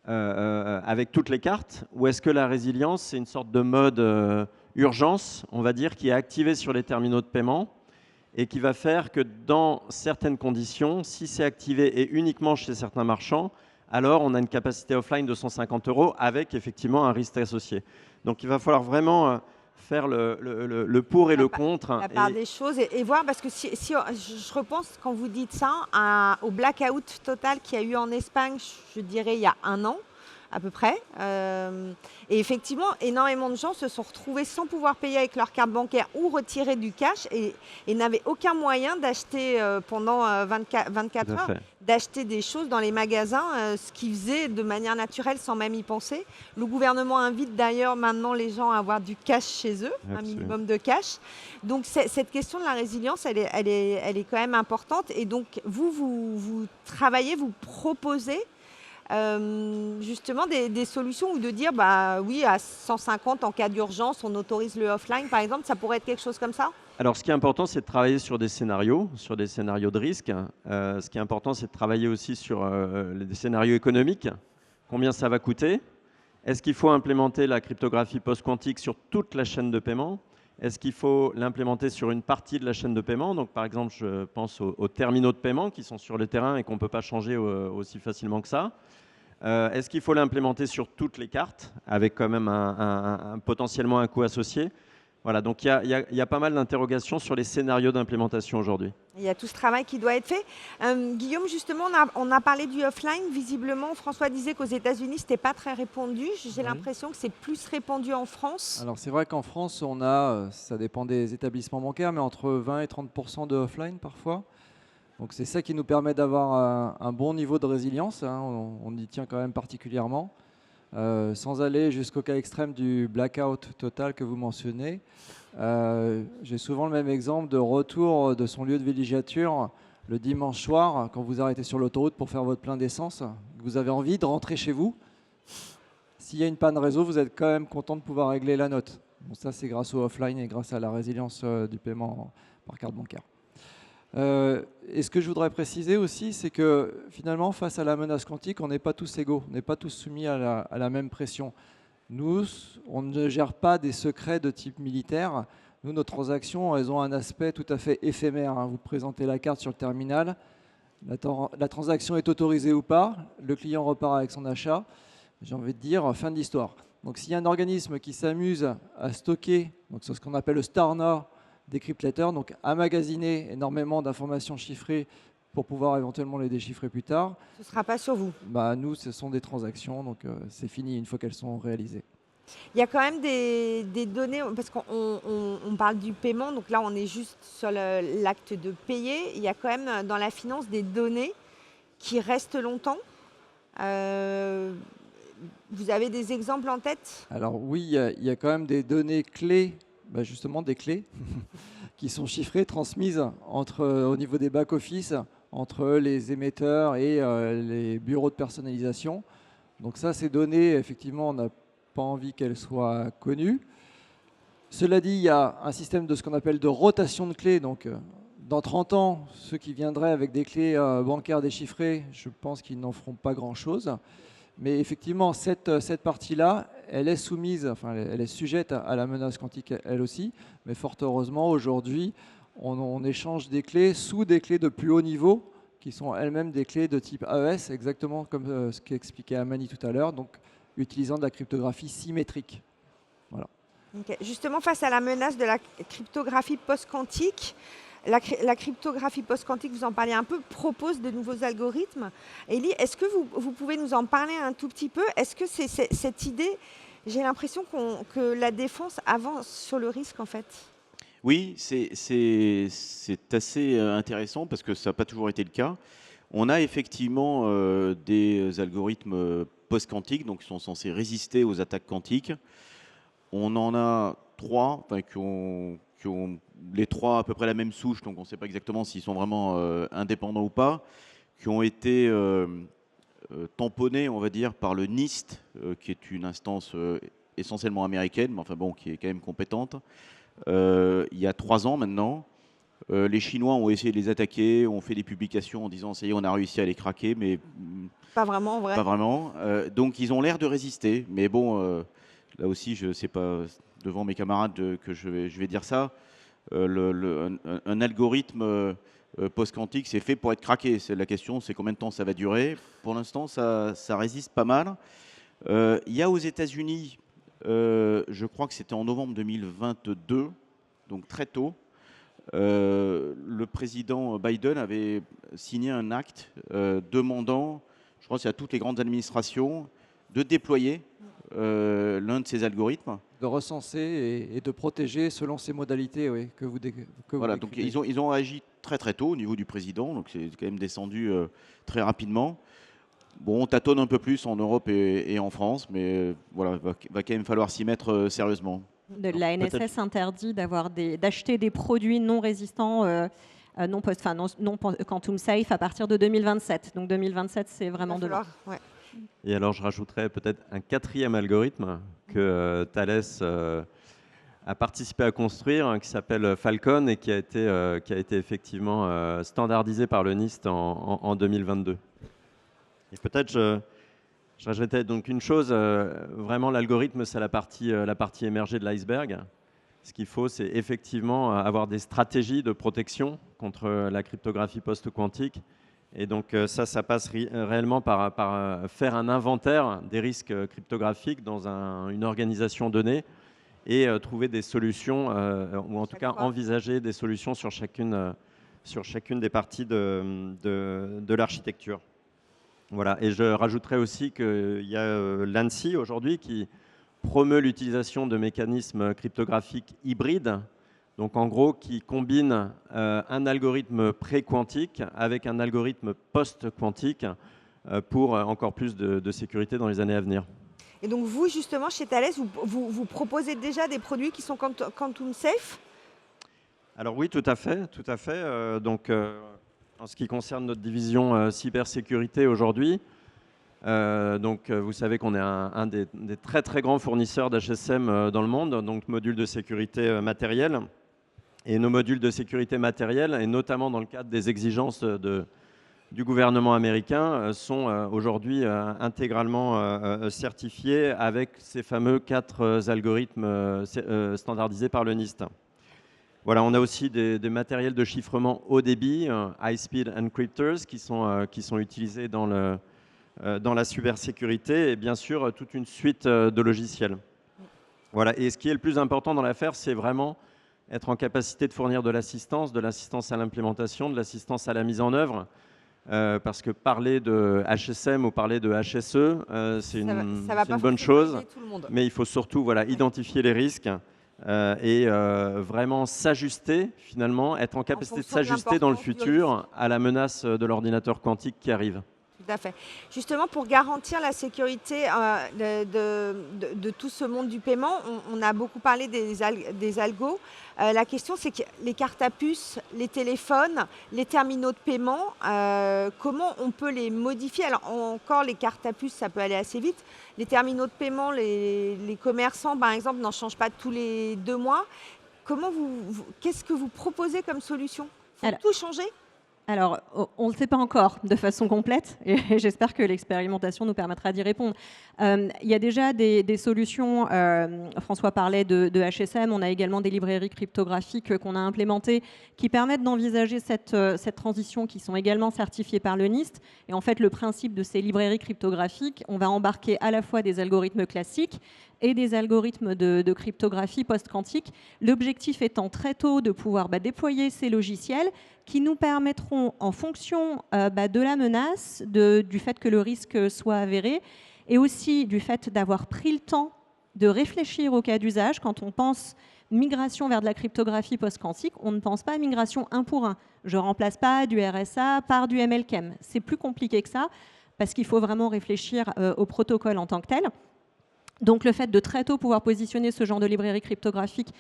avec toutes les cartes, ou est-ce que la résilience, c'est une sorte de mode urgence, on va dire, qui est activé sur les terminaux de paiement et qui va faire que dans certaines conditions, si c'est activé et uniquement chez certains marchands, alors on a une capacité offline de 150 € avec effectivement un risque associé. Donc il va falloir vraiment faire le pour et le contre. La part des choses et voir, parce que si je repense, quand vous dites ça, au blackout total qu'il y a eu en Espagne, je dirais il y a 1 an à peu près. Et effectivement, énormément de gens se sont retrouvés sans pouvoir payer avec leur carte bancaire ou retirer du cash et n'avaient aucun moyen d'acheter pendant 24 heures, d'acheter des choses dans les magasins, ce qu'ils faisaient de manière naturelle sans même y penser. Le gouvernement invite d'ailleurs maintenant les gens à avoir du cash chez eux, un minimum de cash. Donc cette question de la résilience, elle est quand même importante. Et donc vous travaillez, vous proposez justement des solutions, ou de dire bah oui, à 150 en cas d'urgence on autorise le offline par exemple, ça pourrait être quelque chose comme ça? Alors ce qui est important, c'est de travailler sur des scénarios de risque. Ce qui est important, c'est de travailler aussi sur les scénarios économiques. Combien ça va coûter? Est-ce qu'il faut implémenter la cryptographie post-quantique sur toute la chaîne de paiement? Est-ce qu'il faut l'implémenter sur une partie de la chaîne de paiement? Donc par exemple, je pense aux terminaux de paiement qui sont sur le terrain et qu'on ne peut pas changer aussi facilement que ça. Est-ce qu'il faut l'implémenter sur toutes les cartes avec quand même potentiellement un coût associé? Voilà, donc il y a pas mal d'interrogations sur les scénarios d'implémentation aujourd'hui. Il y a tout ce travail qui doit être fait. Guillaume, justement, on a parlé du offline. Visiblement, François disait qu'aux États-Unis, ce n'était pas très répandu. J'ai l'impression que c'est plus répandu en France. Alors c'est vrai qu'en France, on a, ça dépend des établissements bancaires, mais entre 20 et 30% de offline parfois. Donc c'est ça qui nous permet d'avoir un bon niveau de résilience, hein, on y tient quand même particulièrement, sans aller jusqu'au cas extrême du blackout total que vous mentionnez. J'ai souvent le même exemple de retour de son lieu de villégiature le dimanche soir, quand vous arrêtez sur l'autoroute pour faire votre plein d'essence, vous avez envie de rentrer chez vous. S'il y a une panne réseau, vous êtes quand même content de pouvoir régler la note. Donc ça, c'est grâce au offline et grâce à la résilience du paiement par carte bancaire. Et ce que je voudrais préciser aussi, c'est que finalement, face à la menace quantique, on n'est pas tous égaux, on n'est pas tous soumis à la même pression. Nous, on ne gère pas des secrets de type militaire. Nous, nos transactions, elles ont un aspect tout à fait éphémère. Vous présentez la carte sur le terminal, la transaction est autorisée ou pas, le client repart avec son achat. J'ai envie de dire, fin de l'histoire. Donc s'il y a un organisme qui s'amuse à stocker, donc c'est ce qu'on appelle le STARNA décryptateur, donc à magasiner énormément d'informations chiffrées pour pouvoir éventuellement les déchiffrer plus tard. Ce ne sera pas sur vous. Nous, ce sont des transactions, donc c'est fini une fois qu'elles sont réalisées. Il y a quand même des données, parce qu'on parle du paiement, donc là on est juste sur l'acte de payer. Il y a quand même dans la finance des données qui restent longtemps. Vous avez des exemples en tête? Alors oui, il y a quand même des données clés, justement des clés, qui sont chiffrées, transmises au niveau des back-office, entre les émetteurs et les bureaux de personnalisation. Donc ça, ces données, effectivement, on n'a pas envie qu'elles soient connues. Cela dit, il y a un système de ce qu'on appelle de rotation de clés. Donc dans 30 ans, ceux qui viendraient avec des clés bancaires déchiffrées, je pense qu'ils n'en feront pas grand-chose. Mais effectivement, cette partie-là, elle est soumise, enfin, elle est sujette à la menace quantique elle aussi. Mais fort heureusement, aujourd'hui, on échange des clés sous des clés de plus haut niveau, qui sont elles-mêmes des clés de type AES, exactement comme ce qu'expliquait Amani tout à l'heure, donc utilisant de la cryptographie symétrique. Voilà. Okay. Justement, face à la menace de la cryptographie post-quantique, la cryptographie post-quantique, vous en parliez un peu, propose de nouveaux algorithmes. Elie, est-ce que vous pouvez nous en parler un tout petit peu? Est-ce que c'est cette idée, j'ai l'impression que la défense avance sur le risque en fait? Oui, c'est assez intéressant parce que ça n'a pas toujours été le cas. On a effectivement des algorithmes post-quantiques, donc qui sont censés résister aux attaques quantiques. On en a 3, enfin, qui ont les 3 à peu près la même souche, donc on ne sait pas exactement s'ils sont vraiment indépendants ou pas, qui ont été tamponnés, on va dire, par le NIST, qui est une instance essentiellement américaine, mais enfin bon, qui est quand même compétente. Il y a 3 ans maintenant, les Chinois ont essayé de les attaquer, ont fait des publications en disant « ça y est, on a réussi à les craquer », mais pas vraiment, en vrai. Pas vraiment. Donc ils ont l'air de résister, mais bon, là aussi, je ne sais pas devant mes camarades que je vais dire ça. Un algorithme post-quantique, c'est fait pour être craqué. La question, c'est combien de temps ça va durer. Pour l'instant, ça résiste pas mal. Il y a aux États-Unis, je crois que c'était en novembre 2022, donc très tôt, le président Biden avait signé un acte demandant, je crois que c'est à toutes les grandes administrations, de déployer l'un de ces algorithmes. De recenser et de protéger selon ces modalités, oui, que vous voilà, donc ils ont agi très très tôt au niveau du président, donc c'est quand même descendu très rapidement. Bon, on tâtonne un peu plus en Europe et en France, mais voilà, va quand même falloir s'y mettre sérieusement. La NSS interdit d'acheter des produits non résistants, non quantum safe à partir de 2027. Donc 2027, c'est vraiment de loin. Ouais. Et alors, je rajouterais peut-être un 4e algorithme que Thales a participé à construire, hein, qui s'appelle Falcon et qui a été effectivement standardisé par le NIST en 2022. Et peut-être, je rajouterais donc une chose, vraiment l'algorithme, c'est la partie émergée de l'iceberg. Ce qu'il faut, c'est effectivement avoir des stratégies de protection contre la cryptographie post-quantique. Et donc ça passe réellement par faire un inventaire des risques cryptographiques dans une organisation donnée et trouver des solutions, ou en tout cas envisager des solutions sur chacune des parties de l'architecture. Voilà. Et je rajouterais aussi qu'il y a l'ANSSI aujourd'hui qui promeut l'utilisation de mécanismes cryptographiques hybrides. Donc en gros, qui combine un algorithme pré-quantique avec un algorithme post-quantique pour encore plus de sécurité dans les années à venir. Et donc vous, justement, chez Thales, vous proposez déjà des produits qui sont quantum safe? Alors oui, tout à fait. Donc en ce qui concerne notre division cybersécurité aujourd'hui, Vous savez qu'on est un des très très grands fournisseurs d'HSM dans le monde, donc modules de sécurité matérielle. Et nos modules de sécurité matérielle, et notamment dans le cadre des exigences du gouvernement américain, sont aujourd'hui intégralement certifiés avec ces fameux 4 algorithmes standardisés par le NIST. Voilà, on a aussi des matériels de chiffrement haut débit, high speed encryptors, qui sont utilisés dans la cybersécurité, et bien sûr toute une suite de logiciels. Voilà. Et ce qui est le plus important dans l'affaire, c'est vraiment être en capacité de fournir de l'assistance à l'implémentation, de l'assistance à la mise en œuvre, parce que parler de HSM ou parler de HSE, c'est une bonne chose, mais il faut surtout identifier les risques et vraiment s'ajuster, finalement, être en capacité de s'ajuster dans le futur à la menace de l'ordinateur quantique qui arrive. Tout à fait. Justement, pour garantir la sécurité de tout ce monde du paiement, on a beaucoup parlé des algos. La question, c'est que les cartes à puce, les téléphones, les terminaux de paiement, comment on peut les modifier? Alors, encore, les cartes à puce, ça peut aller assez vite. Les terminaux de paiement, les commerçants, par exemple, n'en changent pas tous les 2 mois. Qu'est-ce que vous proposez comme solution? Faut tout changer? Alors, on ne le sait pas encore de façon complète et j'espère que l'expérimentation nous permettra d'y répondre. Il y a déjà des solutions, François parlait de HSM, on a également des librairies cryptographiques qu'on a implémentées qui permettent d'envisager cette transition, qui sont également certifiées par le NIST. Et en fait, le principe de ces librairies cryptographiques, on va embarquer à la fois des algorithmes classiques et des algorithmes de cryptographie post-quantique. L'objectif étant très tôt de pouvoir déployer ces logiciels qui nous permettront, en fonction de la menace, du fait que le risque soit avéré, et aussi du fait d'avoir pris le temps de réfléchir au cas d'usage. Quand on pense migration vers de la cryptographie post-quantique, on ne pense pas à migration 1 pour 1. Je ne remplace pas du RSA par du MLChem. C'est plus compliqué que ça, parce qu'il faut vraiment réfléchir au protocole en tant que tel. Donc le fait de très tôt pouvoir positionner ce genre de librairie cryptographique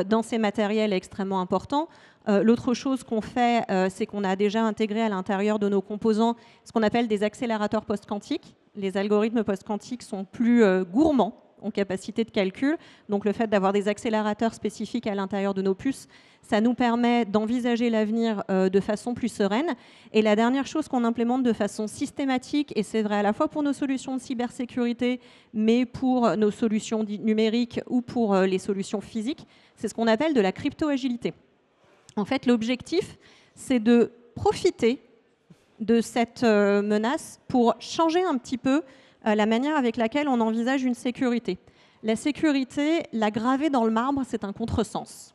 dans ces matériels est extrêmement important. L'autre chose qu'on fait, c'est qu'on a déjà intégré à l'intérieur de nos composants ce qu'on appelle des accélérateurs post-quantiques. Les algorithmes post-quantiques sont plus gourmands en capacité de calcul. Donc le fait d'avoir des accélérateurs spécifiques à l'intérieur de nos puces, ça nous permet d'envisager l'avenir de façon plus sereine. Et la dernière chose qu'on implémente de façon systématique, et c'est vrai à la fois pour nos solutions de cybersécurité, mais pour nos solutions numériques ou pour les solutions physiques, c'est ce qu'on appelle de la crypto-agilité. En fait, l'objectif, c'est de profiter de cette menace pour changer un petit peu la manière avec laquelle on envisage une sécurité. La sécurité, la graver dans le marbre, c'est un contresens.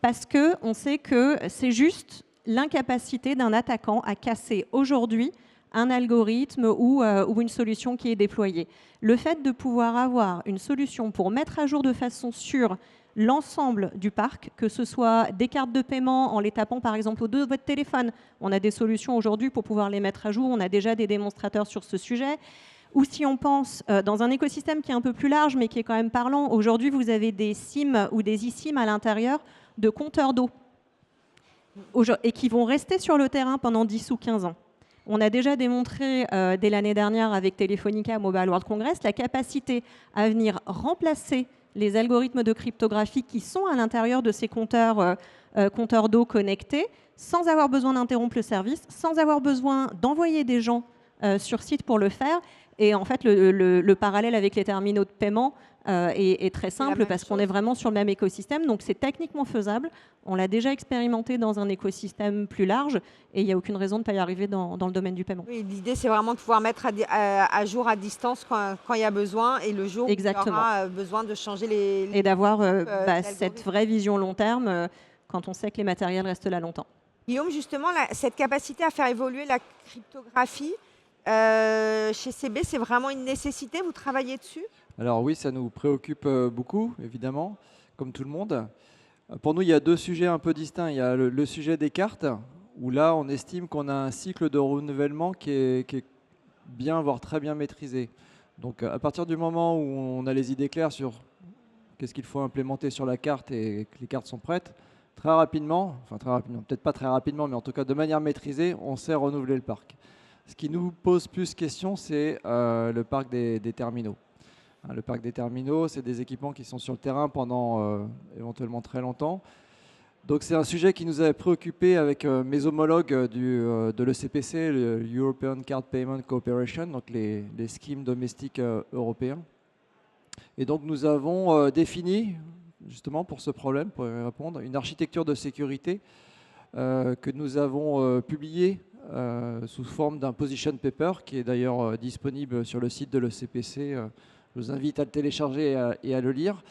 Parce qu'on sait que c'est juste l'incapacité d'un attaquant à casser aujourd'hui un algorithme ou une solution qui est déployée. Le fait de pouvoir avoir une solution pour mettre à jour de façon sûre l'ensemble du parc, que ce soit des cartes de paiement en les tapant par exemple au dos de votre téléphone. On a des solutions aujourd'hui pour pouvoir les mettre à jour, on a déjà des démonstrateurs sur ce sujet. Ou si on pense dans un écosystème qui est un peu plus large mais qui est quand même parlant, aujourd'hui vous avez des SIM ou des eSIM à l'intérieur de compteurs d'eau et qui vont rester sur le terrain pendant 10 ou 15 ans. On a déjà démontré dès l'année dernière avec Telefonica Mobile World Congress la capacité à venir remplacer les algorithmes de cryptographie qui sont à l'intérieur de ces compteurs d'eau connectés sans avoir besoin d'interrompre le service, sans avoir besoin d'envoyer des gens sur site pour le faire. Et en fait, le parallèle avec les terminaux de paiement est très simple parce qu'on est vraiment sur le même écosystème. Donc, c'est techniquement faisable. On l'a déjà expérimenté dans un écosystème plus large et il n'y a aucune raison de ne pas y arriver dans le domaine du paiement. Oui, l'idée, c'est vraiment de pouvoir mettre à jour à distance quand il y a besoin et le jour où il y aura besoin de changer les et d'avoir cette vraie vision long terme quand on sait que les matériels restent là longtemps. Guillaume, justement, cette capacité à faire évoluer la cryptographie, chez CB, c'est vraiment une nécessité? Vous travaillez dessus? Alors oui, ça nous préoccupe beaucoup, évidemment, comme tout le monde. Pour nous, il y a 2 sujets un peu distincts. Il y a le sujet des cartes, où là, on estime qu'on a un cycle de renouvellement qui est bien, voire très bien maîtrisé. Donc à partir du moment où on a les idées claires sur qu'est-ce qu'il faut implémenter sur la carte et que les cartes sont prêtes, très rapidement, peut-être pas très rapidement, mais en tout cas de manière maîtrisée, on sait renouveler le parc. Ce qui nous pose plus question, c'est le parc des terminaux. Le parc des terminaux, c'est des équipements qui sont sur le terrain pendant éventuellement très longtemps. Donc c'est un sujet qui nous avait préoccupé avec mes homologues de l'ECPC, le European Card Payment Cooperation, donc les schemes domestiques européens. Et donc nous avons défini, justement pour ce problème, pour y répondre, une architecture de sécurité que nous avons publiée sous forme d'un position paper qui est d'ailleurs disponible sur le site de l'ECPC. Je vous invite à le télécharger et à le lire.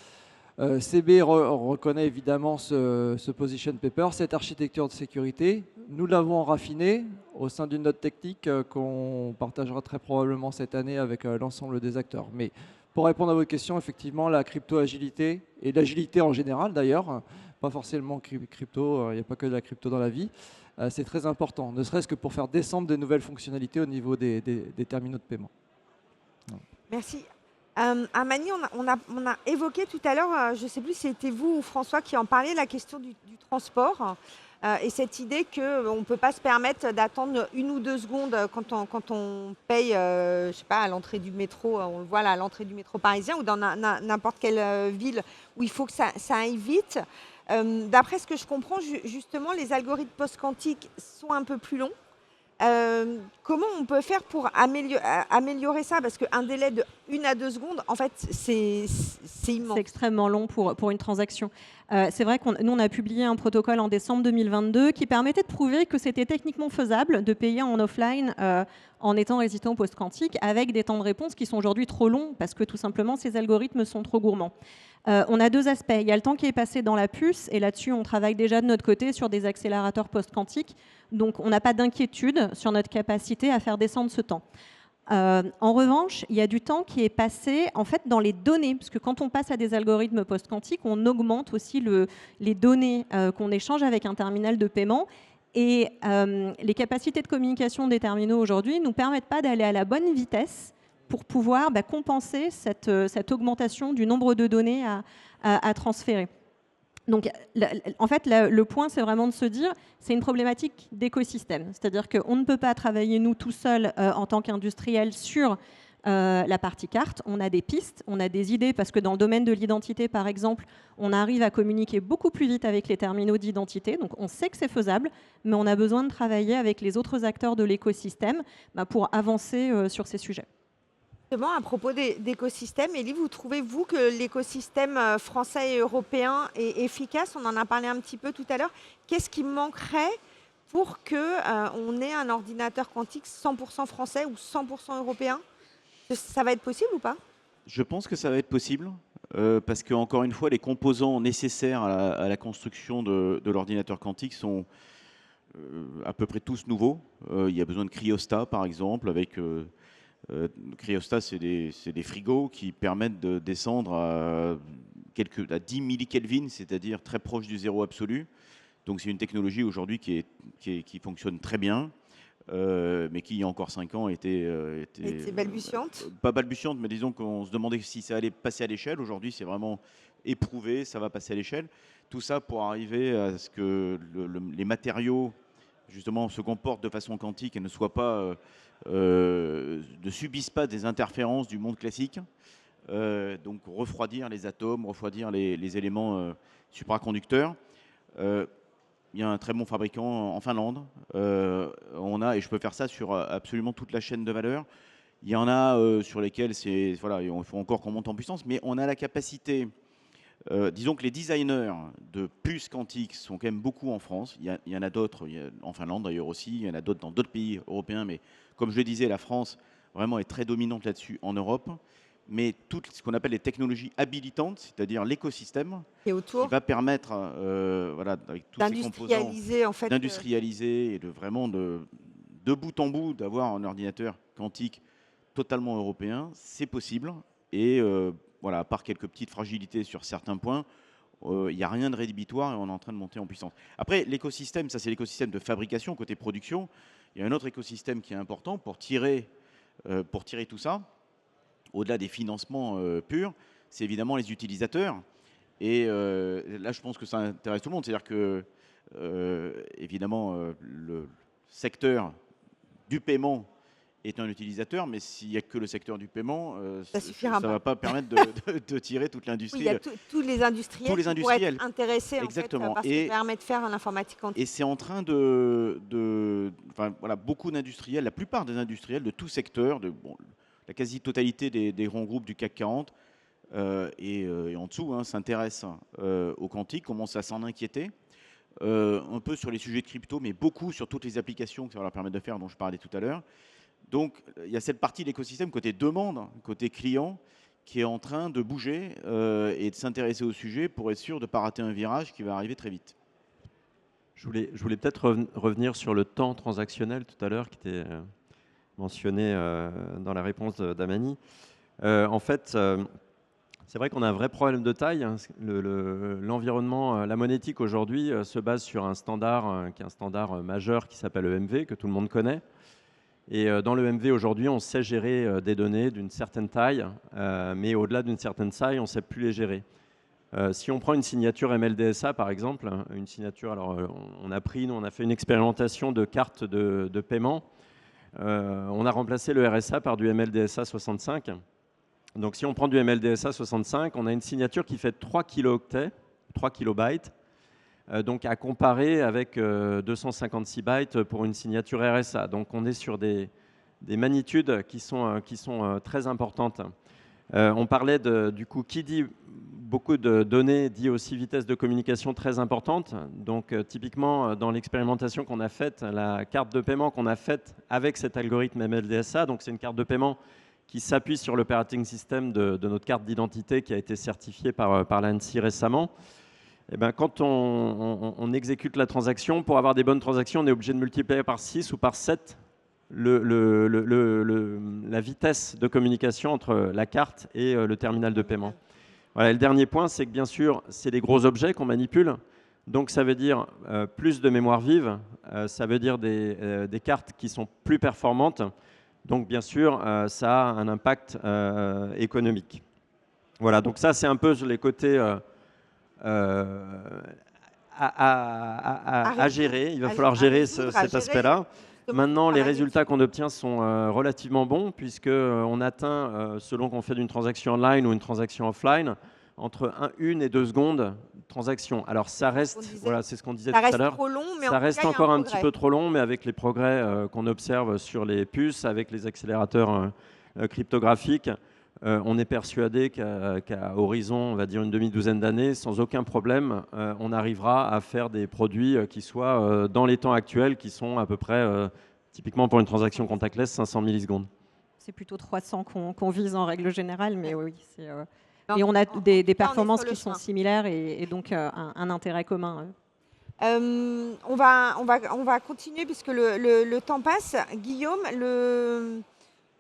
CB reconnaît évidemment ce position paper, cette architecture de sécurité. Nous l'avons raffinée au sein d'une note technique qu'on partagera très probablement cette année avec l'ensemble des acteurs. Mais pour répondre à votre question, effectivement, la crypto-agilité, et l'agilité en général d'ailleurs, pas forcément crypto, il n'y a pas que de la crypto dans la vie, c'est très important, ne serait-ce que pour faire descendre de nouvelles fonctionnalités au niveau des terminaux de paiement. Merci. Amani, on a évoqué tout à l'heure, je ne sais plus si c'était vous ou François qui en parlait, la question du transport et cette idée qu'on ne peut pas se permettre d'attendre 1 ou 2 secondes quand on paye, je sais pas, à l'entrée du métro, on le voit là, à l'entrée du métro parisien ou dans n'importe quelle ville où il faut que ça aille vite. D'après ce que je comprends, justement, les algorithmes post-quantiques sont un peu plus longs. Comment on peut faire pour améliorer ça? Parce qu'un délai de 1 à 2 secondes, en fait, c'est immense. C'est extrêmement long pour une transaction. C'est vrai nous, on a publié un protocole en décembre 2022 qui permettait de prouver que c'était techniquement faisable de payer en offline en étant résistant au post-quantique avec des temps de réponse qui sont aujourd'hui trop longs parce que tout simplement, ces algorithmes sont trop gourmands. On a 2 aspects. Il y a le temps qui est passé dans la puce et là-dessus, on travaille déjà de notre côté sur des accélérateurs post-quantiques. Donc, on n'a pas d'inquiétude sur notre capacité à faire descendre ce temps. En revanche, il y a du temps qui est passé en fait dans les données, parce que quand on passe à des algorithmes post-quantiques, on augmente aussi les données qu'on échange avec un terminal de paiement. Et les capacités de communication des terminaux aujourd'hui ne nous permettent pas d'aller à la bonne vitesse pour pouvoir compenser cette augmentation du nombre de données à transférer. Donc, en fait, le point, c'est vraiment de se dire, c'est une problématique d'écosystème. C'est-à-dire qu'on ne peut pas travailler, nous, tout seuls, en tant qu'industriels, sur la partie carte. On a des pistes, on a des idées, parce que dans le domaine de l'identité, par exemple, on arrive à communiquer beaucoup plus vite avec les terminaux d'identité. Donc, on sait que c'est faisable, mais on a besoin de travailler avec les autres acteurs de l'écosystème pour avancer sur ces sujets. Justement, à propos d'écosystème, Élie, vous trouvez-vous que l'écosystème français et européen est efficace? On en a parlé un petit peu tout à l'heure. Qu'est-ce qui manquerait pour qu'on ait un ordinateur quantique 100% français ou 100% européen? Ça va être possible ou pas? Je pense que ça va être possible, parce que encore une fois, les composants nécessaires à la construction de l'ordinateur quantique sont à peu près tous nouveaux. Il y a besoin de cryostats, par exemple, avec... cryostats, c'est des frigos qui permettent de descendre à 10 millikelvin, c'est-à-dire très proche du zéro absolu. Donc c'est une technologie aujourd'hui qui fonctionne très bien, mais qui il y a encore 5 ans était balbutiante. Pas balbutiante, mais disons qu'on se demandait si ça allait passer à l'échelle. Aujourd'hui, c'est vraiment éprouvé, ça va passer à l'échelle. Tout ça pour arriver à ce que les matériaux justement se comportent de façon quantique et ne soient pas ne subissent pas des interférences du monde classique. Donc refroidir les atomes, refroidir les éléments supraconducteurs. Il y a un très bon fabricant en Finlande. Et je peux faire ça sur absolument toute la chaîne de valeur. Il y en a sur lesquels il faut encore qu'on monte en puissance, mais on a la capacité. Disons que les designers de puces quantiques sont quand même beaucoup en France. Il y en a d'autres, en Finlande d'ailleurs aussi, il y en a d'autres dans d'autres pays européens, mais comme je le disais, la France vraiment est très dominante là-dessus en Europe. Mais tout ce qu'on appelle les technologies habilitantes, c'est-à-dire l'écosystème, qui va permettre, avec tous ces composants, d'industrialiser et de bout en bout, d'avoir un ordinateur quantique totalement européen, c'est possible. Et à part quelques petites fragilités sur certains points, il n'y a rien de rédhibitoire et on est en train de monter en puissance. Après, l'écosystème, ça c'est l'écosystème de fabrication, côté production. Il y a un autre écosystème qui est important pour tirer tout ça, au-delà des financements purs, c'est évidemment les utilisateurs. Et là, je pense que ça intéresse tout le monde. C'est-à-dire que, évidemment, le secteur du paiement est un utilisateur, mais s'il n'y a que le secteur du paiement, Ça suffira ne pas. va pas permettre de tirer toute Oui, l'industrie. il y a tous les industriels qui pourraient être intéressés Exactement. En fait, par ce que permet de faire l'informatique quantique. Et c'est en train enfin, voilà, beaucoup d'industriels, la plupart des industriels de tout secteur, la quasi-totalité des grands groupes du CAC 40 et en dessous s'intéressent au quantique, commencent à s'en inquiéter. Un peu sur les sujets de crypto, mais beaucoup sur toutes les applications que ça va leur permettre de faire, dont je parlais tout à l'heure. Donc, il y a cette partie de l'écosystème côté demande, côté client, qui est en train de bouger et de s'intéresser au sujet pour être sûr de ne pas rater un virage qui va arriver très vite. Je voulais peut-être revenir sur le temps transactionnel tout à l'heure, qui était mentionné dans la réponse d'Amani. En fait, c'est vrai qu'on a un vrai problème de taille. L'environnement, la monétique aujourd'hui se base sur un standard qui est un standard majeur qui s'appelle EMV, que tout le monde connaît. Et dans l'EMV aujourd'hui, on sait gérer des données d'une certaine taille, mais au-delà d'une certaine taille, on ne sait plus les gérer. Si on prend une signature MLDSA par exemple, une signature, alors on a fait une expérimentation de carte de paiement. On a remplacé le RSA par du MLDSA 65. Donc si on prend du MLDSA 65, on a une signature qui fait 3 kilooctets, 3 kilobytes, donc à comparer avec 256 bytes pour une signature RSA. Donc on est sur des magnitudes qui sont très importantes. On parlait du coup, qui dit beaucoup de données dit aussi vitesse de communication très importante. Donc typiquement dans l'expérimentation qu'on a faite, la carte de paiement qu'on a faite avec cet algorithme MLDSA, donc c'est une carte de paiement qui s'appuie sur l'operating system de notre carte d'identité qui a été certifiée par l'ANSSI récemment. Et ben, quand on exécute la transaction, pour avoir des bonnes transactions, on est obligé de multiplier par 6 ou par 7 la vitesse de communication entre la carte et le terminal de paiement. Voilà, et le dernier point, c'est que bien sûr, c'est des gros objets qu'on manipule. Donc ça veut dire plus de mémoire vive, ça veut dire des cartes qui sont plus performantes. Donc bien sûr, ça a un impact économique. Voilà, donc ça c'est un peu les côtés à gérer. Il va falloir gérer cet aspect-là. Maintenant, les résultats qu'on obtient sont relativement bons puisqu'on atteint, selon qu'on fait d'une transaction online ou une transaction offline, entre 1 et 2 secondes de transaction. Alors ça reste, voilà, c'est ce qu'on disait tout à l'heure, ça reste encore un petit peu trop long, mais avec les progrès qu'on observe sur les puces, avec les accélérateurs cryptographiques, on est persuadé qu'à horizon, on va dire une demi-douzaine d'années, sans aucun problème, on arrivera à faire des produits qui soient dans les temps actuels, qui sont à peu près, typiquement pour une transaction contactless, 500 millisecondes. C'est plutôt 300 qu'on vise en règle générale, mais oui, c'est... Et on a des performances qui sont similaires et donc un intérêt commun. On va continuer puisque le temps passe. Guillaume,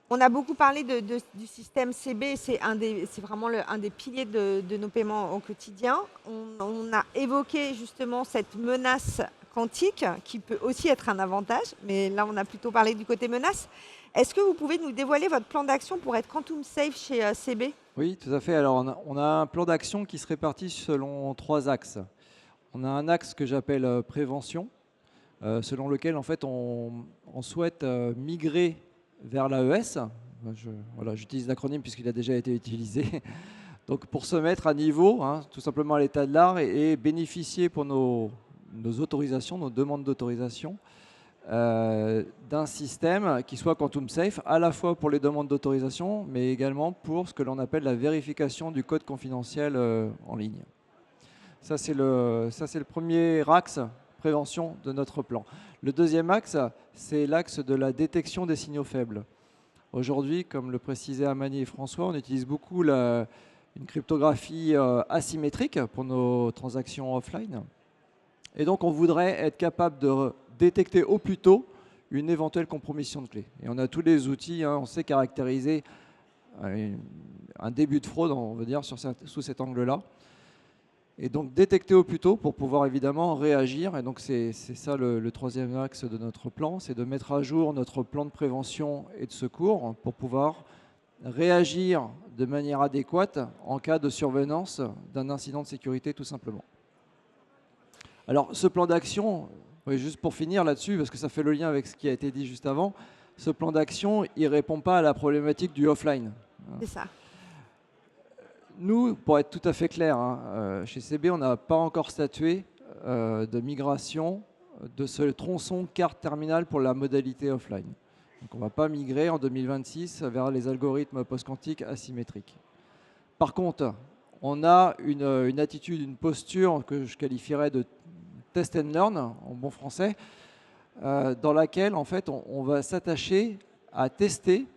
on a beaucoup parlé du système CB, c'est vraiment un des piliers de nos paiements au quotidien. On a évoqué justement cette menace quantique qui peut aussi être un avantage, mais là on a plutôt parlé du côté menace. Est-ce que vous pouvez nous dévoiler votre plan d'action pour être quantum safe chez CB ? Oui, tout à fait. Alors, on a un plan d'action qui se répartit selon 3 axes. On a un axe que j'appelle prévention, selon lequel en fait, on souhaite migrer vers l'AES. Voilà, j'utilise l'acronyme puisqu'il a déjà été utilisé. Donc, pour se mettre à niveau, tout simplement à l'état de l'art et bénéficier pour nos autorisations, nos demandes d'autorisation, d'un système qui soit quantum safe, à la fois pour les demandes d'autorisation, mais également pour ce que l'on appelle la vérification du code confidentiel en ligne. Ça, c'est le premier axe prévention de notre plan. Le deuxième axe, c'est l'axe de la détection des signaux faibles. Aujourd'hui, comme le précisaient Amani et François, on utilise beaucoup une cryptographie asymétrique pour nos transactions offline. Et donc, on voudrait être capable de détecter au plus tôt une éventuelle compromission de clé. Et on a tous les outils, on sait caractériser un début de fraude, on veut dire, sous cet angle-là. Et donc détecter au plus tôt pour pouvoir évidemment réagir. Et donc c'est ça le troisième axe de notre plan, c'est de mettre à jour notre plan de prévention et de secours pour pouvoir réagir de manière adéquate en cas de survenance d'un incident de sécurité tout simplement. Alors ce plan d'action, oui, juste pour finir là-dessus, parce que ça fait le lien avec ce qui a été dit juste avant, ce plan d'action, il ne répond pas à la problématique du offline. C'est ça. Nous, pour être tout à fait clair, chez CB, on n'a pas encore statué de migration de ce tronçon carte terminale pour la modalité offline. Donc on ne va pas migrer en 2026 vers les algorithmes post-quantiques asymétriques. Par contre, on a une attitude, une posture que je qualifierais de test and learn, en bon français, dans laquelle en fait, on va s'attacher à tester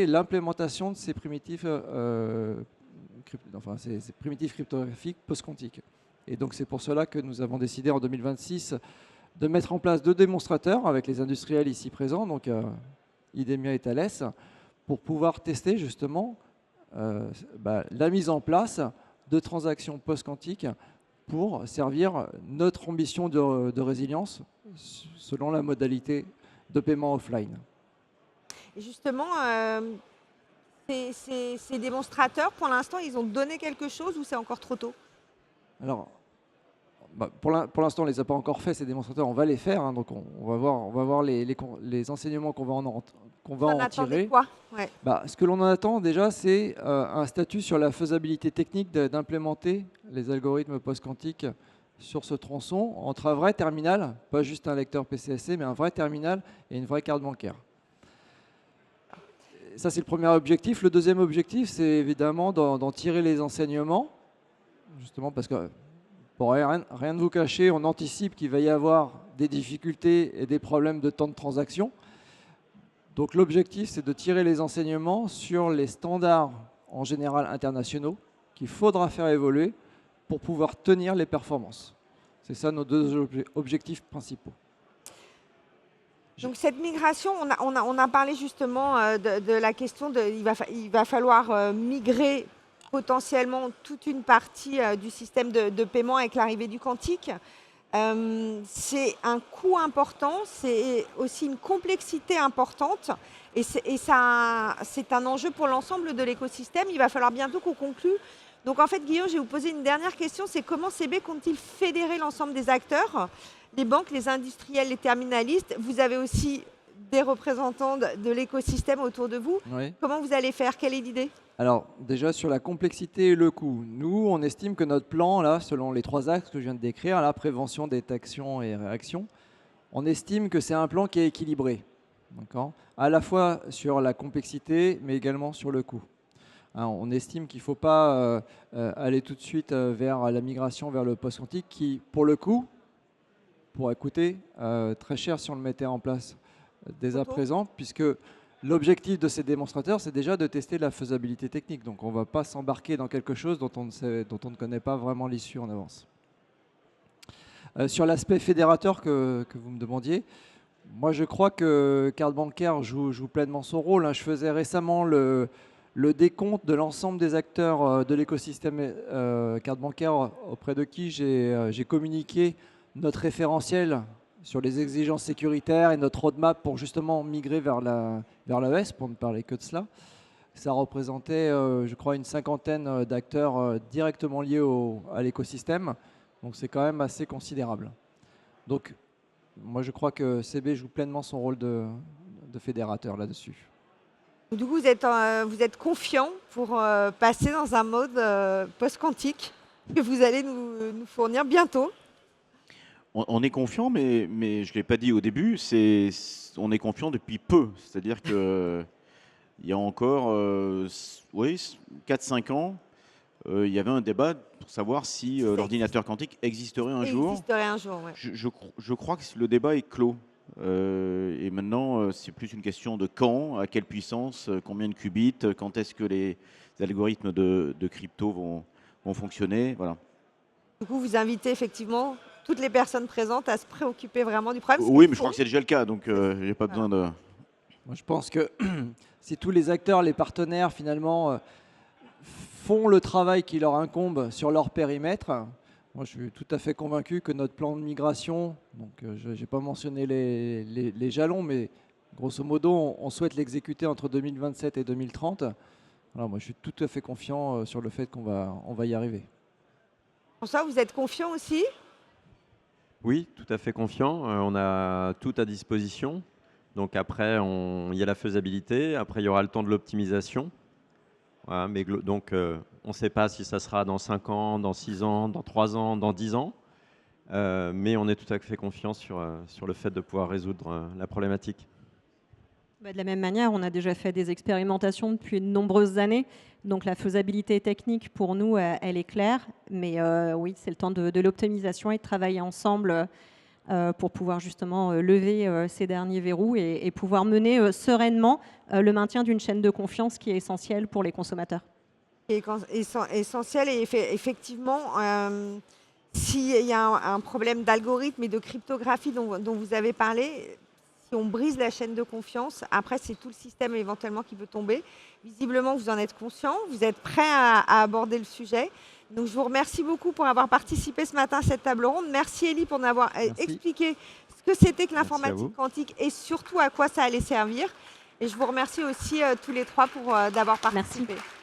l'implémentation de ces primitifs, ces primitifs cryptographiques post-quantiques. Et donc c'est pour cela que nous avons décidé en 2026 de mettre en place 2 démonstrateurs avec les industriels ici présents, donc IDEMIA et Thales, pour pouvoir tester justement la mise en place de transactions post-quantiques pour servir notre ambition de résilience selon la modalité de paiement offline. Et justement, ces démonstrateurs, pour l'instant, ils ont donné quelque chose ou c'est encore trop tôt? Alors, pour l'instant, on ne les a pas encore fait, ces démonstrateurs, on va les faire. Donc, on va voir les enseignements qu'on va en tirer. Quoi ouais. Ce que l'on en attend déjà, c'est un statut sur la faisabilité technique d'implémenter les algorithmes post-quantiques sur ce tronçon entre un vrai terminal, pas juste un lecteur PCSC, mais un vrai terminal et une vraie carte bancaire. Ça, c'est le premier objectif. Le deuxième objectif, c'est évidemment d'en tirer les enseignements, justement parce que, pour rien de vous cacher, on anticipe qu'il va y avoir des difficultés et des problèmes de temps de transaction. Donc l'objectif, c'est de tirer les enseignements sur les standards en général internationaux qu'il faudra faire évoluer pour pouvoir tenir les performances. C'est ça nos 2 objectifs principaux. Donc cette migration, on a parlé justement de la question il va falloir migrer potentiellement toute une partie du système de paiement avec l'arrivée du quantique. C'est un coût important, c'est aussi une complexité importante et c'est un enjeu pour l'ensemble de l'écosystème. Il va falloir bientôt qu'on conclue. Donc en fait, Guillaume, je vais vous poser une dernière question, c'est comment CB compte-t-il fédérer l'ensemble des acteurs, les banques, les industriels, les terminalistes? Vous avez aussi des représentants de l'écosystème autour de vous. Oui. Comment vous allez faire? Quelle est l'idée? Alors déjà sur la complexité et le coût, nous on estime que notre plan, là, selon les 3 axes que je viens de décrire, la prévention, détection et réaction, on estime que c'est un plan qui est équilibré, à la fois sur la complexité mais également sur le coût. On estime qu'il ne faut pas aller tout de suite vers la migration vers le post-quantique qui, pour le coup, pourrait coûter très cher si on le mettait en place dès à présent, puisque l'objectif de ces démonstrateurs, c'est déjà de tester la faisabilité technique. Donc on ne va pas s'embarquer dans quelque chose dont on ne connaît pas vraiment l'issue en avance. Sur l'aspect fédérateur que vous me demandiez, moi je crois que carte bancaire joue pleinement son rôle. Je faisais récemment le décompte de l'ensemble des acteurs de l'écosystème carte bancaire auprès de qui j'ai communiqué notre référentiel sur les exigences sécuritaires et notre roadmap pour justement migrer vers l'AES, pour ne parler que de cela. Ça représentait, je crois, une 50aine d'acteurs directement liés à l'écosystème. Donc c'est quand même assez considérable. Donc moi je crois que CB joue pleinement son rôle de fédérateur là-dessus. Du coup, vous êtes confiant pour passer dans un mode post-quantique que vous allez nous fournir bientôt? On est confiant, mais je ne l'ai pas dit au début, on est confiant depuis peu. C'est-à-dire qu'il y a encore 4-5 ans, il y avait un débat pour savoir si l'ordinateur quantique existerait un jour. Existerait un jour, ouais. Je crois que le débat est clos. Et maintenant, c'est plus une question de quand, à quelle puissance, combien de qubits, quand est-ce que les algorithmes de crypto vont fonctionner. Voilà. Du coup, vous invitez effectivement toutes les personnes présentes à se préoccuper vraiment du problème. Oui, mais je crois que c'est déjà le cas, donc je n'ai pas besoin de... Moi, je pense que si tous les acteurs, les partenaires, finalement, font le travail qui leur incombe sur leur périmètre, moi, je suis tout à fait convaincu que notre plan de migration, donc je n'ai pas mentionné les jalons, mais grosso modo, on souhaite l'exécuter entre 2027 et 2030. Voilà, moi, je suis tout à fait confiant sur le fait qu'on va y arriver. François, vous êtes confiant aussi? Oui, tout à fait confiant. On a tout à disposition. Donc après, il y a la faisabilité. Après, il y aura le temps de l'optimisation. Voilà, mais donc, on ne sait pas si ça sera dans 5 ans, dans 6 ans, dans 3 ans, dans 10 ans. Mais on est tout à fait confiant sur le fait de pouvoir résoudre la problématique. De la même manière, on a déjà fait des expérimentations depuis de nombreuses années. Donc la faisabilité technique, pour nous, elle est claire. Mais oui, c'est le temps de l'optimisation et de travailler ensemble pour pouvoir justement lever ces derniers verrous et pouvoir mener sereinement le maintien d'une chaîne de confiance qui est essentielle pour les consommateurs. Essentiel et effectivement, s'il y a un problème d'algorithme et de cryptographie dont vous avez parlé, si on brise la chaîne de confiance, après c'est tout le système éventuellement qui peut tomber. Visiblement, vous en êtes conscient, vous êtes prêt à aborder le sujet. Donc je vous remercie beaucoup pour avoir participé ce matin à cette table ronde. Merci Elie pour nous avoir expliqué ce que c'était que l'informatique quantique et surtout à quoi ça allait servir. Et je vous remercie aussi tous les trois d'avoir participé. Merci.